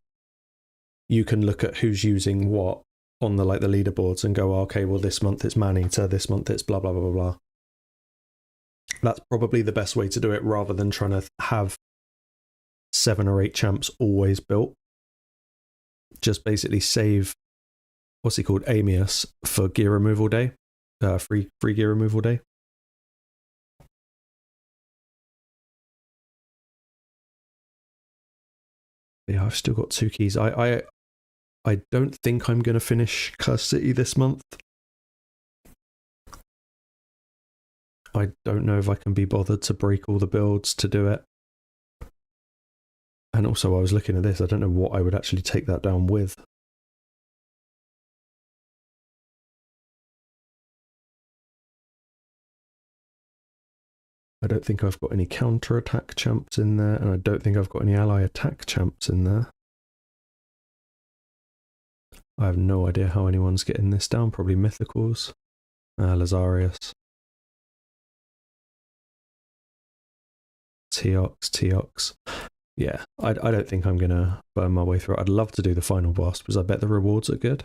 you can look at who's using what on the leaderboards and go, okay, well this month it's man-eater, this month it's blah, blah, blah, blah, blah. That's probably the best way to do it, rather than trying to have 7 or 8 champs always built. Just basically save, what's it called, Amius, for gear removal day, free gear removal day. Yeah, I've still got 2 keys. I don't think I'm going to finish Cursed City this month. I don't know if I can be bothered to break all the builds to do it. And also I was looking at this, I don't know what I would actually take that down with. I don't think I've got any counter-attack champs in there, and I don't think I've got any ally attack champs in there. I have no idea how anyone's getting this down, probably mythicals. Lazarius. Teox. Yeah, I don't think I'm going to burn my way through it. I'd love to do the final boss, because I bet the rewards are good.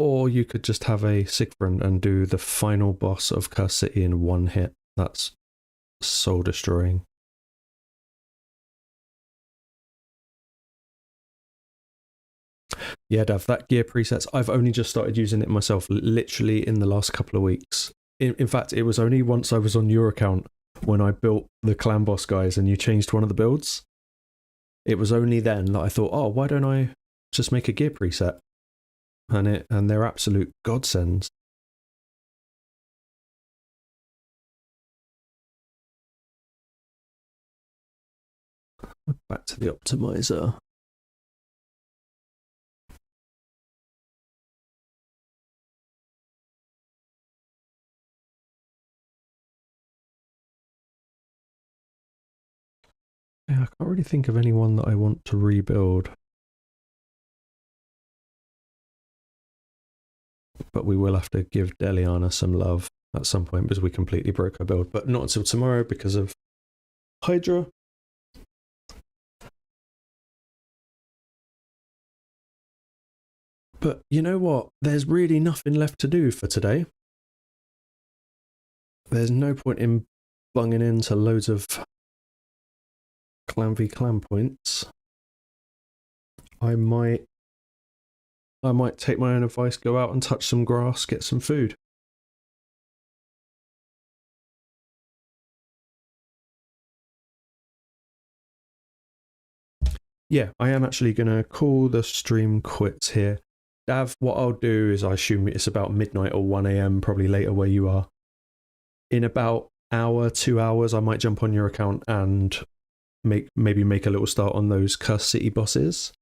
Or you could just have a Siegfried and do the final boss of Curse City in one hit. That's soul destroying. Yeah, Dav, that gear presets, I've only just started using it myself, literally in the last couple of weeks. In fact, it was only once I was on your account when I built the clan boss guys and you changed one of the builds. It was only then that I thought, oh, why don't I just make a gear preset? And they're absolute godsends. Back to the optimizer. Yeah, I can't really think of anyone that I want to rebuild. But we will have to give Deliana some love at some point because we completely broke our build. But not until tomorrow because of Hydra. But you know what? There's really nothing left to do for today. There's no point in bunging into loads of clan v clan points. I might take my own advice, go out and touch some grass, get some food. Yeah, I am actually going to call the stream quits here. Dav, what I'll do is I assume it's about midnight or 1 AM, probably later where you are. In about hour, 2 hours, I might jump on your account and maybe make a little start on those Curse City bosses.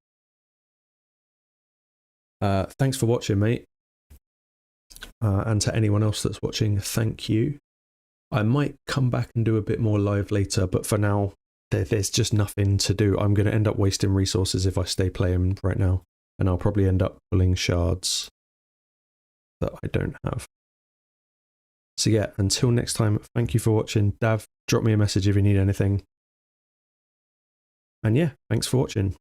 Thanks for watching, mate. And to anyone else that's watching, thank you. I might come back and do a bit more live later, but for now, there's just nothing to do. I'm going to end up wasting resources if I stay playing right now, and I'll probably end up pulling shards that I don't have. So yeah, until next time, thank you for watching. Dav, drop me a message if you need anything. And yeah, thanks for watching.